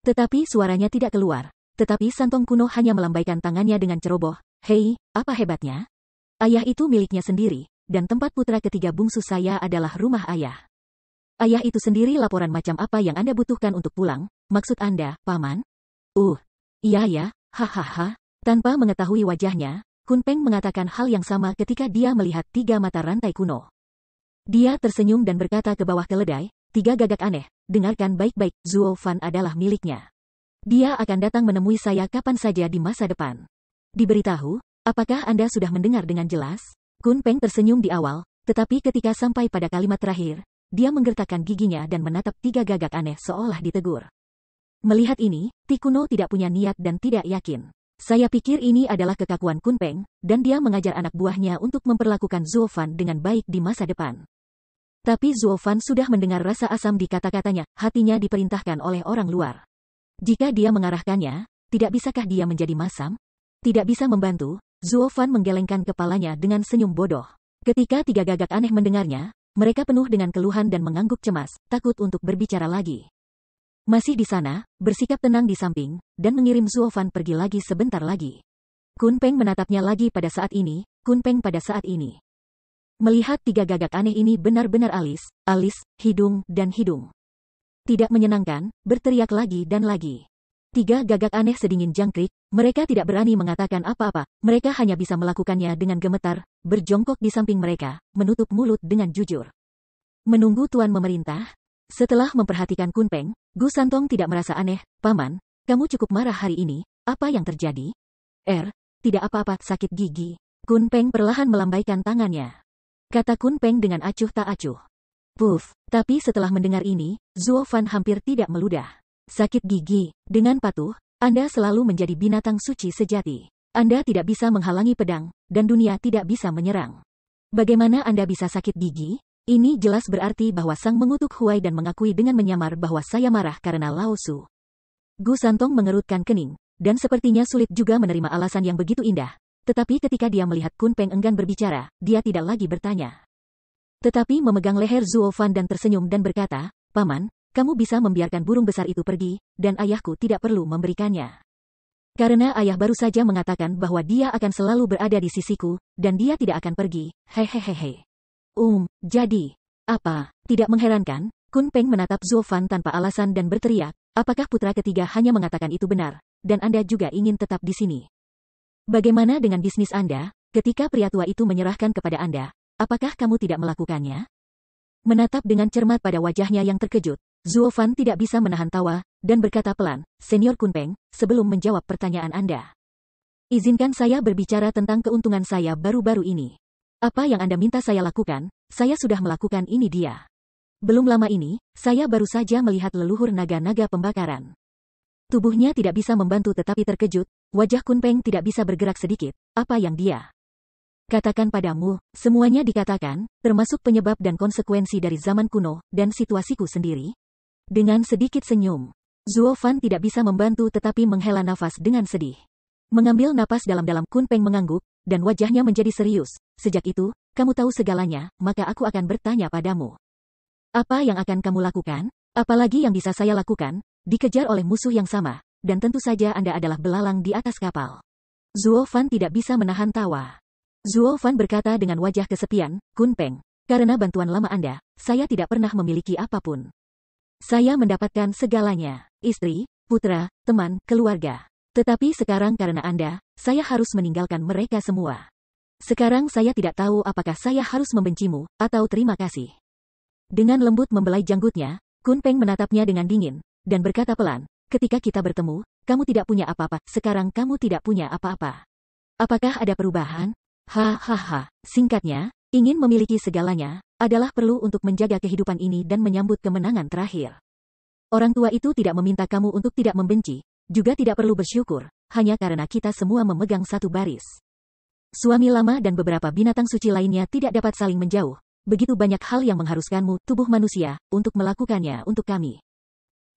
Tetapi suaranya tidak keluar. Tetapi Santong kuno hanya melambaikan tangannya dengan ceroboh. "Hei, apa hebatnya? Ayah itu miliknya sendiri, dan tempat putra ketiga bungsu saya adalah rumah ayah. Ayah itu sendiri laporan macam apa yang Anda butuhkan untuk pulang, maksud Anda, Paman?" Iya ya, hahaha." Tanpa mengetahui wajahnya, Kunpeng mengatakan hal yang sama ketika dia melihat 3 mata rantai kuno. Dia tersenyum dan berkata ke bawah keledai, "3 gagak aneh, dengarkan baik-baik, Zuo Fan adalah miliknya. Dia akan datang menemui saya kapan saja di masa depan. Diberitahu, apakah Anda sudah mendengar dengan jelas?" Kunpeng tersenyum di awal, tetapi ketika sampai pada kalimat terakhir, dia menggertakkan giginya dan menatap 3 gagak aneh seolah ditegur. Melihat ini, Ti kuno tidak punya niat dan tidak yakin. Saya pikir ini adalah kekakuan Kunpeng, dan dia mengajar anak buahnya untuk memperlakukan Zuo Fan dengan baik di masa depan. Tapi Zuo Fan sudah mendengar rasa asam di kata-katanya, hatinya diperintahkan oleh orang luar. Jika dia mengarahkannya, tidak bisakah dia menjadi masam? Tidak bisa membantu, Zuo Fan menggelengkan kepalanya dengan senyum bodoh. Ketika 3 gagak aneh mendengarnya, mereka penuh dengan keluhan dan mengangguk cemas, takut untuk berbicara lagi. Masih di sana, bersikap tenang di samping, dan mengirim Zuo Fan pergi lagi sebentar lagi. Kunpeng menatapnya lagi pada saat ini, Kunpeng pada saat ini. Melihat 3 gagak aneh ini benar-benar alis, hidung, dan hidung. Tidak menyenangkan, berteriak lagi dan lagi. 3 gagak aneh sedingin jangkrik, mereka tidak berani mengatakan apa-apa, mereka hanya bisa melakukannya dengan gemetar, berjongkok di samping mereka, menutup mulut dengan jujur. Menunggu Tuan memerintah. Setelah memperhatikan Kunpeng, Gu Santong tidak merasa aneh. "Paman, kamu cukup marah hari ini, apa yang terjadi?" Tidak apa-apa, sakit gigi." Kunpeng perlahan melambaikan tangannya. Kata Kunpeng dengan acuh tak acuh. Tapi setelah mendengar ini, Zuo Fan hampir tidak meludah. "Sakit gigi, dengan patuh, Anda selalu menjadi binatang suci sejati. Anda tidak bisa menghalangi pedang, dan dunia tidak bisa menyerang. Bagaimana Anda bisa sakit gigi?" Ini jelas berarti bahwa sang mengutuk Huai dan mengakui dengan menyamar bahwa saya marah karena Lao Su. Gu Santong mengerutkan kening, dan sepertinya sulit juga menerima alasan yang begitu indah. Tetapi ketika dia melihat Kun Peng enggan berbicara, dia tidak lagi bertanya. Tetapi memegang leher Zuo Fan dan tersenyum dan berkata, Paman, kamu bisa membiarkan burung besar itu pergi, dan ayahku tidak perlu memberikannya. Karena ayah baru saja mengatakan bahwa dia akan selalu berada di sisiku, dan dia tidak akan pergi, hehehehe. Jadi, apa? Tidak mengherankan, Kun Peng menatap Zuo Fan tanpa alasan dan berteriak, apakah putra ketiga hanya mengatakan itu benar, dan Anda juga ingin tetap di sini? Bagaimana dengan bisnis Anda, ketika pria tua itu menyerahkan kepada Anda, apakah kamu tidak melakukannya? Menatap dengan cermat pada wajahnya yang terkejut, Zuo Fan tidak bisa menahan tawa, dan berkata pelan, Senior Kun Peng, sebelum menjawab pertanyaan Anda. Izinkan saya berbicara tentang keuntungan saya baru-baru ini. Apa yang Anda minta saya lakukan, saya sudah melakukan ini dia. Belum lama ini, saya baru saja melihat leluhur naga-naga pembakaran. Tubuhnya tidak bisa membantu tetapi terkejut, wajah Kun Peng tidak bisa bergerak sedikit, apa yang dia katakan padamu, semuanya dikatakan, termasuk penyebab dan konsekuensi dari zaman kuno, dan situasiku sendiri. Dengan sedikit senyum, Zuo Fan tidak bisa membantu tetapi menghela nafas dengan sedih. Mengambil napas dalam-dalam Kun Peng mengangguk, dan wajahnya menjadi serius. Sejak itu, kamu tahu segalanya, maka aku akan bertanya padamu. Apa yang akan kamu lakukan? Apalagi yang bisa saya lakukan? Dikejar oleh musuh yang sama, dan tentu saja Anda adalah belalang di atas kapal. Zuo Fan tidak bisa menahan tawa. Zuo Fan berkata dengan wajah kesepian, Kun Peng, karena bantuan lama Anda, saya tidak pernah memiliki apapun. Saya mendapatkan segalanya, istri, putra, teman, keluarga. Tetapi sekarang karena Anda, saya harus meninggalkan mereka semua. Sekarang saya tidak tahu apakah saya harus membencimu, atau terima kasih. Dengan lembut membelai janggutnya, Kun Peng menatapnya dengan dingin, dan berkata pelan, ketika kita bertemu, kamu tidak punya apa-apa, sekarang kamu tidak punya apa-apa. Apakah ada perubahan? Hahaha, singkatnya, ingin memiliki segalanya, adalah perlu untuk menjaga kehidupan ini dan menyambut kemenangan terakhir. Orang tua itu tidak meminta kamu untuk tidak membenci, juga tidak perlu bersyukur, hanya karena kita semua memegang satu baris. Suami lama dan beberapa binatang suci lainnya tidak dapat saling menjauh. Begitu banyak hal yang mengharuskanmu, tubuh manusia, untuk melakukannya untuk kami.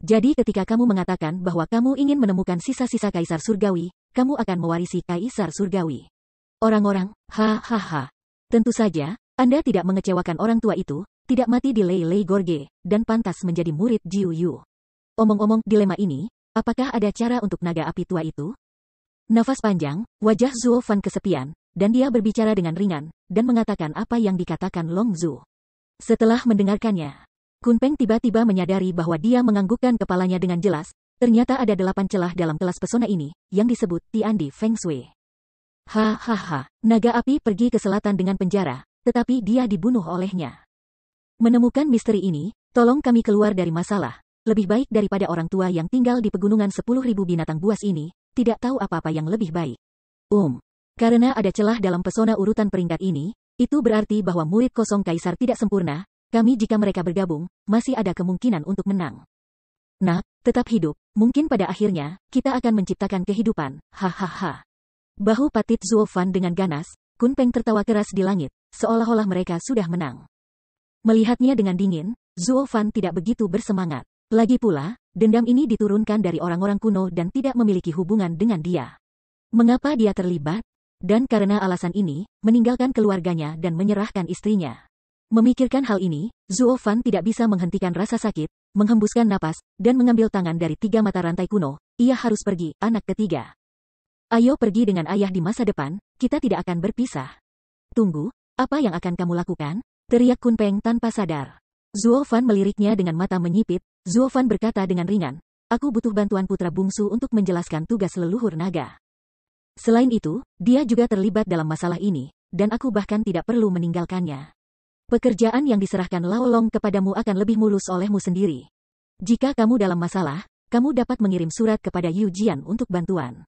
Jadi ketika kamu mengatakan bahwa kamu ingin menemukan sisa-sisa Kaisar Surgawi, kamu akan mewarisi Kaisar Surgawi. Orang-orang, hahaha. Tentu saja, Anda tidak mengecewakan orang tua itu, tidak mati di Lei Lei Gorge, dan pantas menjadi murid Jiu Yu. Omong-omong, dilema ini, apakah ada cara untuk naga api tua itu? Nafas panjang, wajah Zuo Fan kesepian, dan dia berbicara dengan ringan, dan mengatakan apa yang dikatakan Long Zhu. Setelah mendengarkannya, Kun Peng tiba-tiba menyadari bahwa dia menganggukkan kepalanya dengan jelas, ternyata ada 8 celah dalam kelas pesona ini, yang disebut Tiandi Feng Shui. Hahaha, naga api pergi ke selatan dengan penjara, tetapi dia dibunuh olehnya. Menemukan misteri ini, tolong kami keluar dari masalah, lebih baik daripada orang tua yang tinggal di pegunungan 10.000 binatang buas ini, tidak tahu apa-apa yang lebih baik. Karena ada celah dalam pesona urutan peringkat ini, itu berarti bahwa murid kosong Kaisar tidak sempurna, kami jika mereka bergabung, masih ada kemungkinan untuk menang. Nah, tetap hidup, mungkin pada akhirnya, kita akan menciptakan kehidupan, hahaha. Bahu patit Zuo Fan dengan ganas, Kun Peng tertawa keras di langit, seolah-olah mereka sudah menang. Melihatnya dengan dingin, Zuo Fan tidak begitu bersemangat. Lagi pula, dendam ini diturunkan dari orang-orang kuno dan tidak memiliki hubungan dengan dia. Mengapa dia terlibat? Dan karena alasan ini, meninggalkan keluarganya dan menyerahkan istrinya. Memikirkan hal ini, Zuo Fan tidak bisa menghentikan rasa sakit, menghembuskan napas, dan mengambil tangan dari 3 mata rantai kuno. Ia harus pergi, anak ketiga. Ayo pergi dengan ayah di masa depan, kita tidak akan berpisah. Tunggu, apa yang akan kamu lakukan? Teriak Kun Peng tanpa sadar. Zuo Fan meliriknya dengan mata menyipit, Zuo Fan berkata dengan ringan, aku butuh bantuan putra bungsu untuk menjelaskan tugas leluhur naga. Selain itu, dia juga terlibat dalam masalah ini, dan aku bahkan tidak perlu meninggalkannya. Pekerjaan yang diserahkan Lao Long kepadamu akan lebih mulus olehmu sendiri. Jika kamu dalam masalah, kamu dapat mengirim surat kepada Yu Jian untuk bantuan.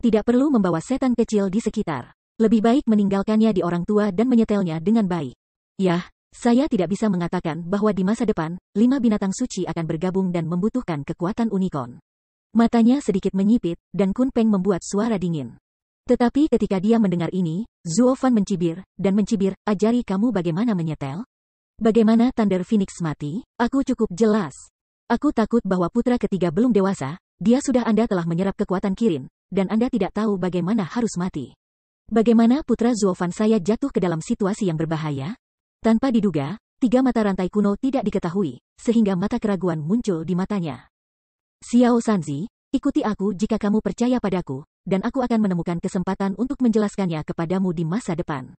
Tidak perlu membawa setan kecil di sekitar. Lebih baik meninggalkannya di orang tua dan menyetelnya dengan baik. Yah, saya tidak bisa mengatakan bahwa di masa depan, 5 binatang suci akan bergabung dan membutuhkan kekuatan unicorn. Matanya sedikit menyipit, dan Kun Peng membuat suara dingin. Tetapi ketika dia mendengar ini, Zuo Fan mencibir, ajari kamu bagaimana menyetel? Bagaimana Thunder Phoenix mati? Aku cukup jelas. Aku takut bahwa putra ketiga belum dewasa, Anda telah menyerap kekuatan Kirin, dan Anda tidak tahu bagaimana harus mati. Bagaimana putra Zuofan saya jatuh ke dalam situasi yang berbahaya? Tanpa diduga, 3 mata rantai kuno tidak diketahui, sehingga mata keraguan muncul di matanya. Xiao Sanzi, ikuti aku jika kamu percaya padaku, dan aku akan menemukan kesempatan untuk menjelaskannya kepadamu di masa depan.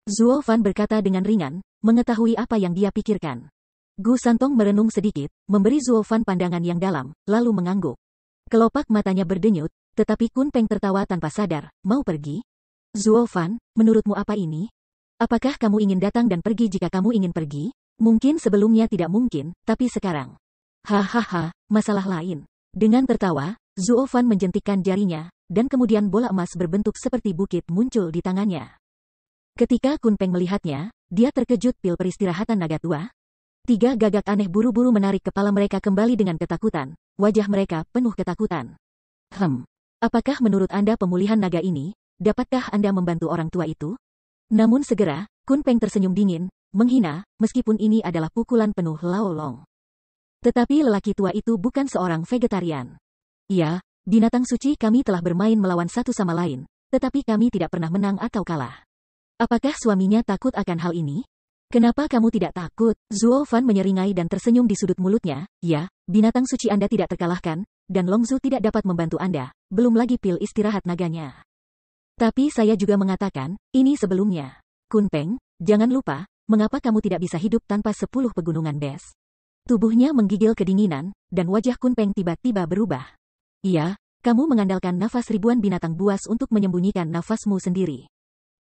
Zuofan berkata dengan ringan, mengetahui apa yang dia pikirkan. Gu Santong merenung sedikit, memberi Zuofan pandangan yang dalam, lalu mengangguk. Kelopak matanya berdenyut, tetapi Kun Peng tertawa tanpa sadar, mau pergi? Zuofan, menurutmu apa ini? Apakah kamu ingin datang dan pergi jika kamu ingin pergi? Mungkin sebelumnya tidak mungkin, tapi sekarang. Hahaha, masalah lain. Dengan tertawa, Zuofan menjentikkan jarinya, dan kemudian bola emas berbentuk seperti bukit muncul di tangannya. Ketika Kun Peng melihatnya, dia terkejut pil peristirahatan naga tua. 3 gagak aneh buru-buru menarik kepala mereka kembali dengan ketakutan, wajah mereka penuh ketakutan. Apakah menurut Anda pemulihan naga ini, dapatkah Anda membantu orang tua itu? Namun segera, Kun Peng tersenyum dingin, menghina, meskipun ini adalah pukulan penuh Lao Long. Tetapi lelaki tua itu bukan seorang vegetarian. Ya, binatang suci kami telah bermain melawan satu sama lain, tetapi kami tidak pernah menang atau kalah. Apakah suaminya takut akan hal ini? Kenapa kamu tidak takut? Zuofan menyeringai dan tersenyum di sudut mulutnya. Ya, binatang suci Anda tidak terkalahkan, dan Longzu tidak dapat membantu Anda, belum lagi pil istirahat naganya. Tapi saya juga mengatakan, ini sebelumnya. Kun Peng, jangan lupa, mengapa kamu tidak bisa hidup tanpa 10 pegunungan bes? Tubuhnya menggigil kedinginan, dan wajah Kun Peng tiba-tiba berubah. Iya, kamu mengandalkan nafas ribuan binatang buas untuk menyembunyikan nafasmu sendiri.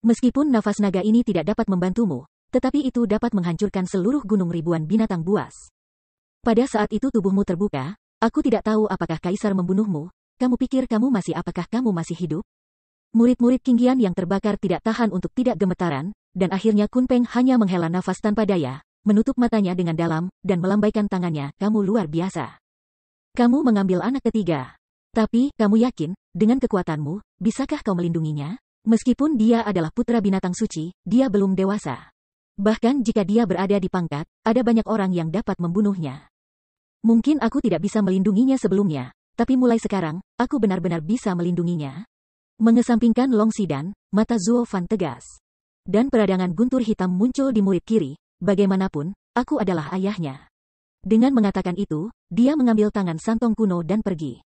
Meskipun nafas naga ini tidak dapat membantumu, tetapi itu dapat menghancurkan seluruh gunung ribuan binatang buas. Pada saat itu tubuhmu terbuka, aku tidak tahu apakah Kaisar membunuhmu, kamu pikir apakah kamu masih hidup? Murid-murid Qingqian yang terbakar tidak tahan untuk tidak gemetaran, dan akhirnya Kun Peng hanya menghela nafas tanpa daya, menutup matanya dengan dalam, dan melambaikan tangannya, kamu luar biasa. Kamu mengambil anak ketiga. Tapi, kamu yakin, dengan kekuatanmu, bisakah kau melindunginya? Meskipun dia adalah putra binatang suci, dia belum dewasa. Bahkan jika dia berada di pangkat, ada banyak orang yang dapat membunuhnya. Mungkin aku tidak bisa melindunginya sebelumnya, tapi mulai sekarang, aku benar-benar bisa melindunginya. Mengesampingkan Long Xidan, mata Zuofan tegas. Dan peradangan guntur hitam muncul di murid kiri, bagaimanapun, aku adalah ayahnya. Dengan mengatakan itu, dia mengambil tangan Santong kuno dan pergi.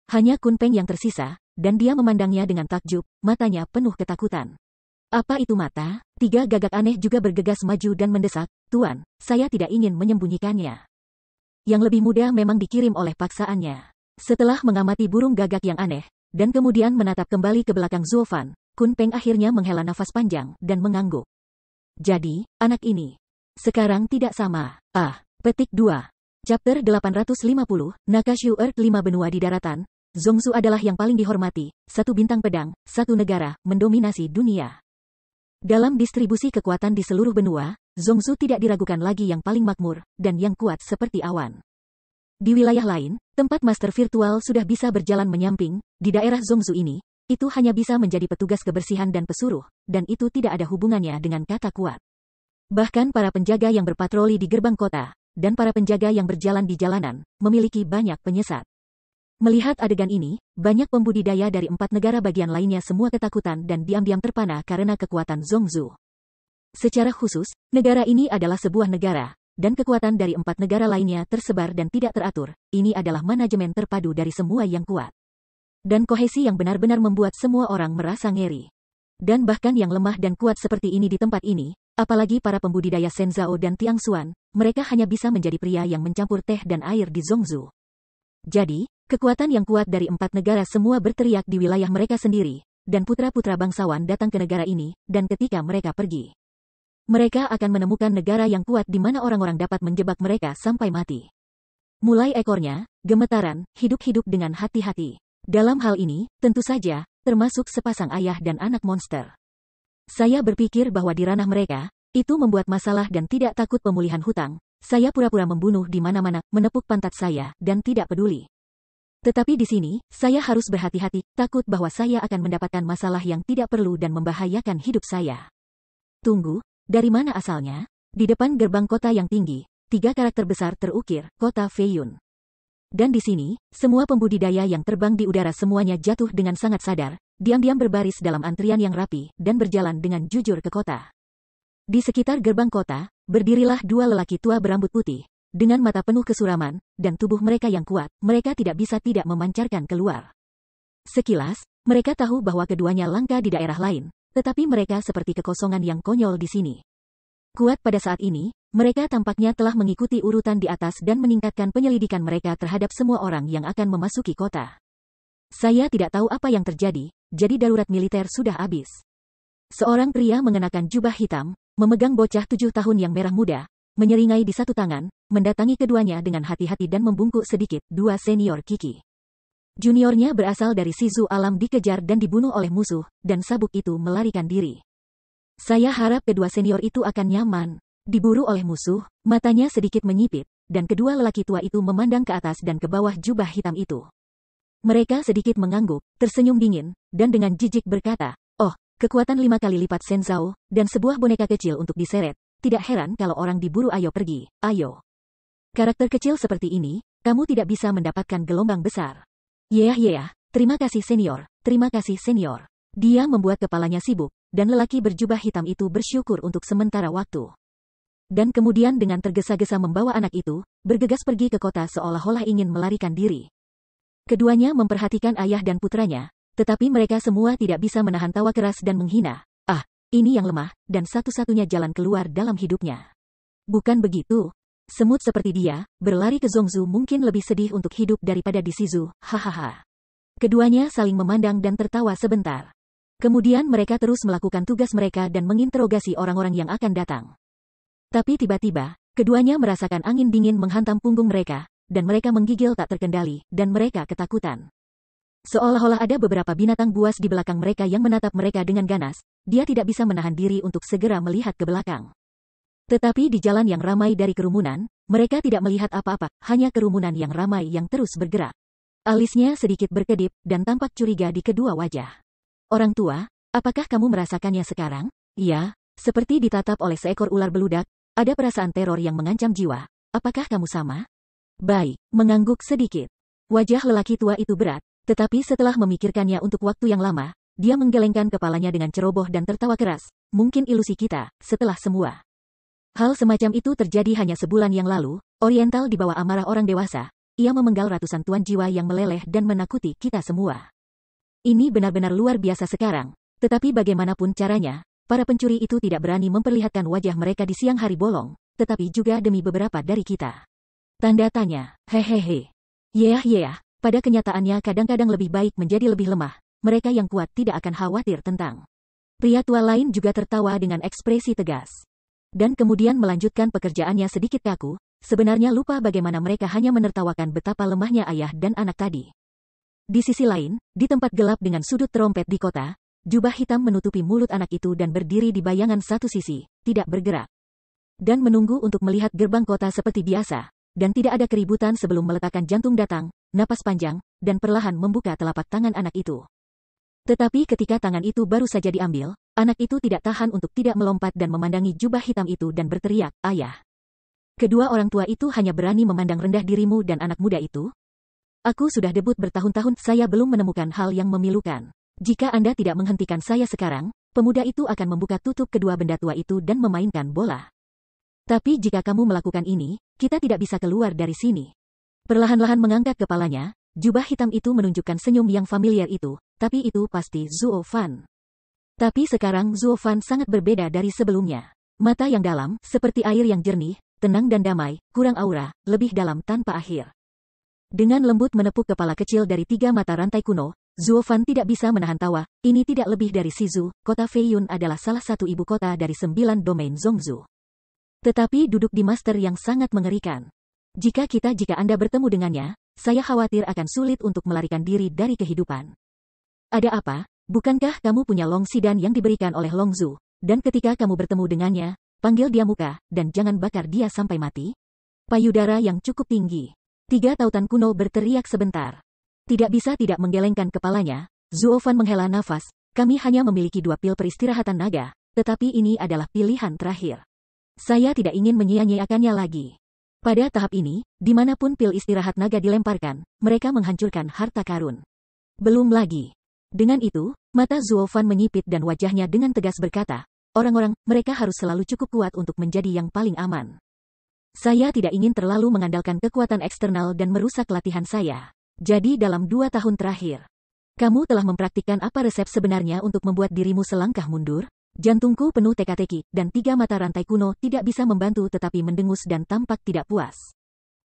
Hanya Kun Peng yang tersisa, dan dia memandangnya dengan takjub, matanya penuh ketakutan. Apa itu mata? 3 gagak aneh juga bergegas maju dan mendesak, Tuan, saya tidak ingin menyembunyikannya. Yang lebih muda memang dikirim oleh paksaannya. Setelah mengamati burung gagak yang aneh, dan kemudian menatap kembali ke belakang Zuofan, Kun Peng akhirnya menghela nafas panjang, dan mengangguk. Jadi, anak ini. Sekarang tidak sama. Petik 2. Chapter 850, Nakashu Earth 5 benua di daratan. Zongzu adalah yang paling dihormati, 1 bintang pedang, 1 negara, mendominasi dunia. Dalam distribusi kekuatan di seluruh benua, Zongzu tidak diragukan lagi yang paling makmur, dan yang kuat seperti awan. Di wilayah lain, tempat master virtual sudah bisa berjalan menyamping, di daerah Zongzu ini, itu hanya bisa menjadi petugas kebersihan dan pesuruh, dan itu tidak ada hubungannya dengan kata kuat. Bahkan para penjaga yang berpatroli di gerbang kota, dan para penjaga yang berjalan di jalanan, memiliki banyak penyesat. Melihat adegan ini, banyak pembudidaya dari 4 negara bagian lainnya semua ketakutan dan diam-diam terpana karena kekuatan Zongzu. Secara khusus, negara ini adalah sebuah negara, dan kekuatan dari 4 negara lainnya tersebar dan tidak teratur. Ini adalah manajemen terpadu dari semua yang kuat. Dan kohesi yang benar-benar membuat semua orang merasa ngeri. Dan bahkan yang lemah dan kuat seperti ini di tempat ini, apalagi para pembudidaya Shenzhou dan Tiangxuan, mereka hanya bisa menjadi pria yang mencampur teh dan air di Zongzu. Jadi, kekuatan yang kuat dari 4 negara semua berteriak di wilayah mereka sendiri, dan putra-putra bangsawan datang ke negara ini, dan ketika mereka pergi, mereka akan menemukan negara yang kuat di mana orang-orang dapat menjebak mereka sampai mati. Mulai ekornya, gemetaran, hidup-hidup dengan hati-hati. Dalam hal ini, tentu saja, termasuk sepasang ayah dan anak monster. Saya berpikir bahwa di ranah mereka, itu membuat masalah dan tidak takut pemulihan hutang. Saya pura-pura membunuh di mana-mana, menepuk pantat saya, dan tidak peduli. Tetapi di sini, saya harus berhati-hati, takut bahwa saya akan mendapatkan masalah yang tidak perlu dan membahayakan hidup saya. Tunggu. Dari mana asalnya? Di depan gerbang kota yang tinggi, 3 karakter besar terukir, Kota Feiyun. Dan di sini, semua pembudidaya yang terbang di udara semuanya jatuh dengan sangat sadar, diam-diam berbaris dalam antrian yang rapi, dan berjalan dengan jujur ke kota. Di sekitar gerbang kota, berdirilah 2 lelaki tua berambut putih. Dengan mata penuh kesuraman, dan tubuh mereka yang kuat, mereka tidak bisa tidak memancarkan keluar. Sekilas, mereka tahu bahwa keduanya langka di daerah lain, tetapi mereka seperti kekosongan yang konyol di sini. Kuat pada saat ini, mereka tampaknya telah mengikuti urutan di atas dan meningkatkan penyelidikan mereka terhadap semua orang yang akan memasuki kota. Saya tidak tahu apa yang terjadi, jadi darurat militer sudah habis. Seorang pria mengenakan jubah hitam, memegang bocah 7 tahun yang merah muda, menyeringai di satu tangan, mendatangi keduanya dengan hati-hati dan membungkuk sedikit, 2 senior Kiki. Juniornya berasal dari Shizu Alam dikejar dan dibunuh oleh musuh, dan sabuk itu melarikan diri. Saya harap kedua senior itu akan nyaman. Diburu oleh musuh, matanya sedikit menyipit, dan kedua lelaki tua itu memandang ke atas dan ke bawah jubah hitam itu. Mereka sedikit mengangguk, tersenyum dingin, dan dengan jijik berkata, "Oh, kekuatan 5 kali lipat Senzao, dan sebuah boneka kecil untuk diseret. Tidak heran kalau orang diburu, ayo pergi, ayo. Karakter kecil seperti ini, kamu tidak bisa mendapatkan gelombang besar." Terima kasih senior, terima kasih senior. Dia membuat kepalanya sibuk, dan lelaki berjubah hitam itu bersyukur untuk sementara waktu. Dan kemudian dengan tergesa-gesa membawa anak itu, bergegas pergi ke kota seolah-olah ingin melarikan diri. Keduanya memperhatikan ayah dan putranya, tetapi mereka semua tidak bisa menahan tawa keras dan menghina. Ah, ini yang lemah, dan satu-satunya jalan keluar dalam hidupnya. Bukan begitu? Semut seperti dia, berlari ke Zhongzhou mungkin lebih sedih untuk hidup daripada di Shizu, hahaha. Keduanya saling memandang dan tertawa sebentar. Kemudian mereka terus melakukan tugas mereka dan menginterogasi orang-orang yang akan datang. Tapi tiba-tiba, keduanya merasakan angin dingin menghantam punggung mereka, dan mereka menggigil tak terkendali, dan mereka ketakutan. Seolah-olah ada beberapa binatang buas di belakang mereka yang menatap mereka dengan ganas, dia tidak bisa menahan diri untuk segera melihat ke belakang. Tetapi di jalan yang ramai dari kerumunan, mereka tidak melihat apa-apa, hanya kerumunan yang ramai yang terus bergerak. Alisnya sedikit berkedip, dan tampak curiga di kedua wajah. Orang tua, apakah kamu merasakannya sekarang? Iya, seperti ditatap oleh seekor ular beludak, ada perasaan teror yang mengancam jiwa. Apakah kamu sama? Baik, mengangguk sedikit. Wajah lelaki tua itu berat, tetapi setelah memikirkannya untuk waktu yang lama, dia menggelengkan kepalanya dengan ceroboh dan tertawa keras. Mungkin ilusi kita, setelah semua. Hal semacam itu terjadi hanya sebulan yang lalu, Oriental di bawah amarah orang dewasa. Ia memenggal ratusan tuan jiwa yang meleleh dan menakuti kita semua. Ini benar-benar luar biasa sekarang, tetapi bagaimanapun caranya, para pencuri itu tidak berani memperlihatkan wajah mereka di siang hari bolong, tetapi juga demi beberapa dari kita. Tanda tanya, hehehe. Pada kenyataannya kadang-kadang lebih baik menjadi lebih lemah, mereka yang kuat tidak akan khawatir tentang. Pria tua lain juga tertawa dengan ekspresi tegas. Dan kemudian melanjutkan pekerjaannya sedikit kaku, sebenarnya lupa bagaimana mereka hanya menertawakan betapa lemahnya ayah dan anak tadi. Di sisi lain, di tempat gelap dengan sudut trompet di kota, jubah hitam menutupi mulut anak itu dan berdiri di bayangan satu sisi, tidak bergerak. Dan menunggu untuk melihat gerbang kota seperti biasa, dan tidak ada keributan sebelum meletakkan jantung datang, napas panjang, dan perlahan membuka telapak tangan anak itu. Tetapi ketika tangan itu baru saja diambil, anak itu tidak tahan untuk tidak melompat dan memandangi jubah hitam itu dan berteriak, "Ayah!" Kedua orang tua itu hanya berani memandang rendah dirimu dan anak muda itu. Aku sudah debut bertahun-tahun, saya belum menemukan hal yang memilukan. Jika Anda tidak menghentikan saya sekarang, pemuda itu akan membuka tutup kedua benda tua itu dan memainkan bola. Tapi jika kamu melakukan ini, kita tidak bisa keluar dari sini. Perlahan-lahan mengangkat kepalanya, jubah hitam itu menunjukkan senyum yang familiar itu, tapi itu pasti Zuo Fan. Tapi sekarang Zuo Fan sangat berbeda dari sebelumnya. Mata yang dalam, seperti air yang jernih, tenang dan damai, kurang aura, lebih dalam tanpa akhir. Dengan lembut menepuk kepala kecil dari 3 mata rantai kuno, Zuo Fan tidak bisa menahan tawa. Ini tidak lebih dari Shizu, kota Feiyun adalah salah satu ibu kota dari 9 domain Zhongzhou. Tetapi duduk di master yang sangat mengerikan. Jika Anda bertemu dengannya, saya khawatir akan sulit untuk melarikan diri dari kehidupan. Ada apa? Bukankah kamu punya Long Sidan yang diberikan oleh Long Zhu? Dan ketika kamu bertemu dengannya, panggil dia muka, dan jangan bakar dia sampai mati. Payudara yang cukup tinggi. 3 tautan kuno berteriak sebentar. Tidak bisa tidak menggelengkan kepalanya, Zuo Fan menghela nafas. Kami hanya memiliki 2 pil peristirahatan naga, tetapi ini adalah pilihan terakhir. Saya tidak ingin menyia-nyiakannya lagi. Pada tahap ini, dimanapun pil istirahat naga dilemparkan, mereka menghancurkan harta karun. Belum lagi. Dengan itu, mata Zuo Fan menyipit dan wajahnya dengan tegas berkata, orang-orang, mereka harus selalu cukup kuat untuk menjadi yang paling aman. Saya tidak ingin terlalu mengandalkan kekuatan eksternal dan merusak latihan saya. Jadi dalam 2 tahun terakhir, kamu telah mempraktikkan apa resep sebenarnya untuk membuat dirimu selangkah mundur? Jantungku penuh teka-teki, dan 3 mata rantai kuno tidak bisa membantu tetapi mendengus dan tampak tidak puas.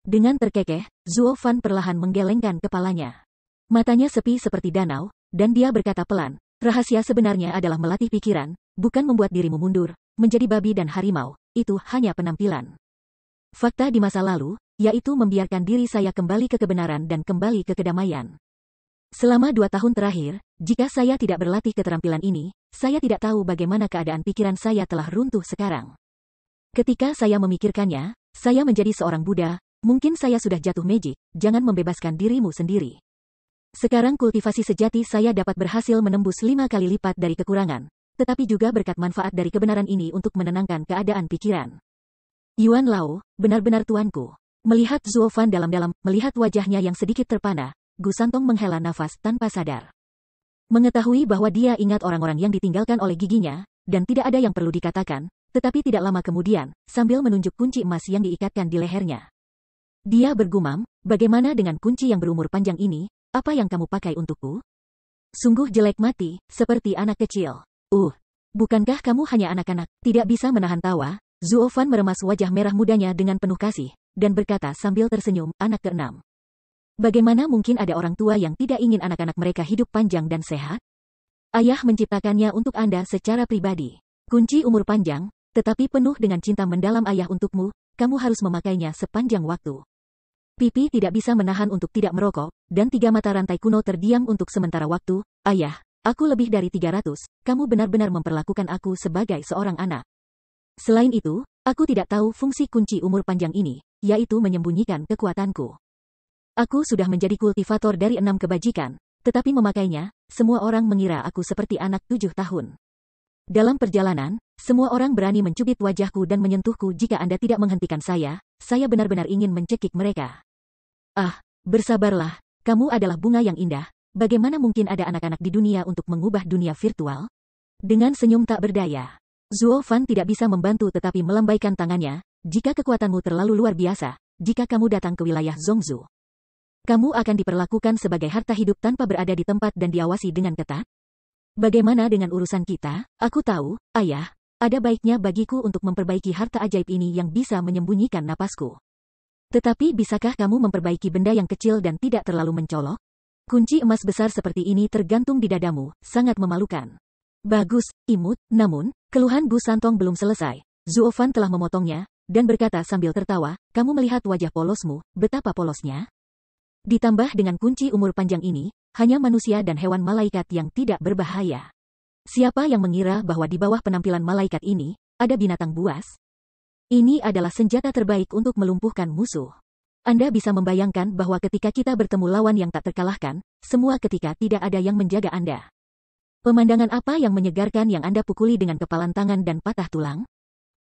Dengan terkekeh, Zuo Fan perlahan menggelengkan kepalanya. Matanya sepi seperti danau, dan dia berkata pelan, rahasia sebenarnya adalah melatih pikiran, bukan membuat dirimu mundur, menjadi babi dan harimau, itu hanya penampilan. Fakta di masa lalu, yaitu membiarkan diri saya kembali ke kebenaran dan kembali ke kedamaian. Selama 2 tahun terakhir, jika saya tidak berlatih keterampilan ini, saya tidak tahu bagaimana keadaan pikiran saya telah runtuh sekarang. Ketika saya memikirkannya, saya menjadi seorang Buddha, mungkin saya sudah jatuh magic, jangan membebaskan dirimu sendiri. Sekarang kultivasi sejati saya dapat berhasil menembus 5 kali lipat dari kekurangan, tetapi juga berkat manfaat dari kebenaran ini untuk menenangkan keadaan pikiran. Yuan Lao, benar-benar tuanku. Melihat Zuo Fan dalam-dalam, melihat wajahnya yang sedikit terpana, Gu Santong menghela nafas tanpa sadar. Mengetahui bahwa dia ingat orang-orang yang ditinggalkan oleh giginya, dan tidak ada yang perlu dikatakan, tetapi tidak lama kemudian, sambil menunjuk kunci emas yang diikatkan di lehernya. Dia bergumam, bagaimana dengan kunci yang berumur panjang ini, apa yang kamu pakai untukku? Sungguh jelek mati, seperti anak kecil. Bukankah kamu hanya anak-anak, tidak bisa menahan tawa? Zuo Fan meremas wajah merah mudanya dengan penuh kasih, dan berkata sambil tersenyum, anak ke-6. Bagaimana mungkin ada orang tua yang tidak ingin anak-anak mereka hidup panjang dan sehat? Ayah menciptakannya untuk Anda secara pribadi. Kunci umur panjang, tetapi penuh dengan cinta mendalam ayah untukmu, kamu harus memakainya sepanjang waktu. Pipi tidak bisa menahan untuk tidak merokok, dan 3 mata rantai kuno terdiam untuk sementara waktu. Ayah, aku lebih dari 300, kamu benar-benar memperlakukan aku sebagai seorang anak. Selain itu, aku tidak tahu fungsi kunci umur panjang ini, yaitu menyembunyikan kekuatanku. Aku sudah menjadi kultivator dari 6 kebajikan, tetapi memakainya, semua orang mengira aku seperti anak 7 tahun. Dalam perjalanan, semua orang berani mencubit wajahku dan menyentuhku jika Anda tidak menghentikan saya benar-benar ingin mencekik mereka. Bersabarlah, kamu adalah bunga yang indah, bagaimana mungkin ada anak-anak di dunia untuk mengubah dunia virtual? Dengan senyum tak berdaya, Zuo Fan tidak bisa membantu tetapi melambaikan tangannya, jika kekuatanmu terlalu luar biasa, jika kamu datang ke wilayah Zhongzhou, kamu akan diperlakukan sebagai harta hidup tanpa berada di tempat dan diawasi dengan ketat? Bagaimana dengan urusan kita? Aku tahu, ayah, ada baiknya bagiku untuk memperbaiki harta ajaib ini yang bisa menyembunyikan napasku. Tetapi bisakah kamu memperbaiki benda yang kecil dan tidak terlalu mencolok? Kunci emas besar seperti ini tergantung di dadamu, sangat memalukan. Bagus, imut, namun, keluhan Gu Santong belum selesai. Zuo Fan telah memotongnya, dan berkata sambil tertawa, kamu melihat wajah polosmu, betapa polosnya? Ditambah dengan kunci umur panjang ini, hanya manusia dan hewan malaikat yang tidak berbahaya. Siapa yang mengira bahwa di bawah penampilan malaikat ini, ada binatang buas? Ini adalah senjata terbaik untuk melumpuhkan musuh. Anda bisa membayangkan bahwa ketika kita bertemu lawan yang tak terkalahkan, semua ketika tidak ada yang menjaga Anda. Pemandangan apa yang menyegarkan yang Anda pukuli dengan kepalan tangan dan patah tulang?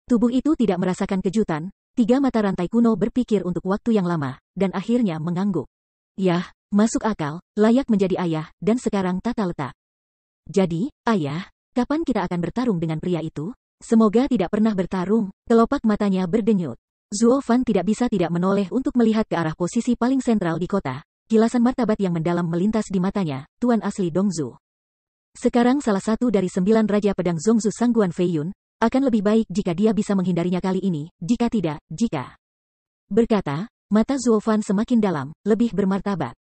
Tubuh itu tidak merasakan kejutan, 3 mata rantai kuno berpikir untuk waktu yang lama, dan akhirnya mengangguk. Yah, masuk akal, layak menjadi ayah, dan sekarang tata letak. Jadi, ayah, kapan kita akan bertarung dengan pria itu? Semoga tidak pernah bertarung. Kelopak matanya berdenyut. Zuo Fan tidak bisa tidak menoleh untuk melihat ke arah posisi paling sentral di kota. Kilasan martabat yang mendalam melintas di matanya, Tuan asli Dongzhou. Sekarang salah satu dari 9 Raja Pedang Zhongzhou Sangguan Feiyun, akan lebih baik jika dia bisa menghindarinya kali ini, jika tidak, jika. Berkata, mata Zuo Fan semakin dalam, lebih bermartabat.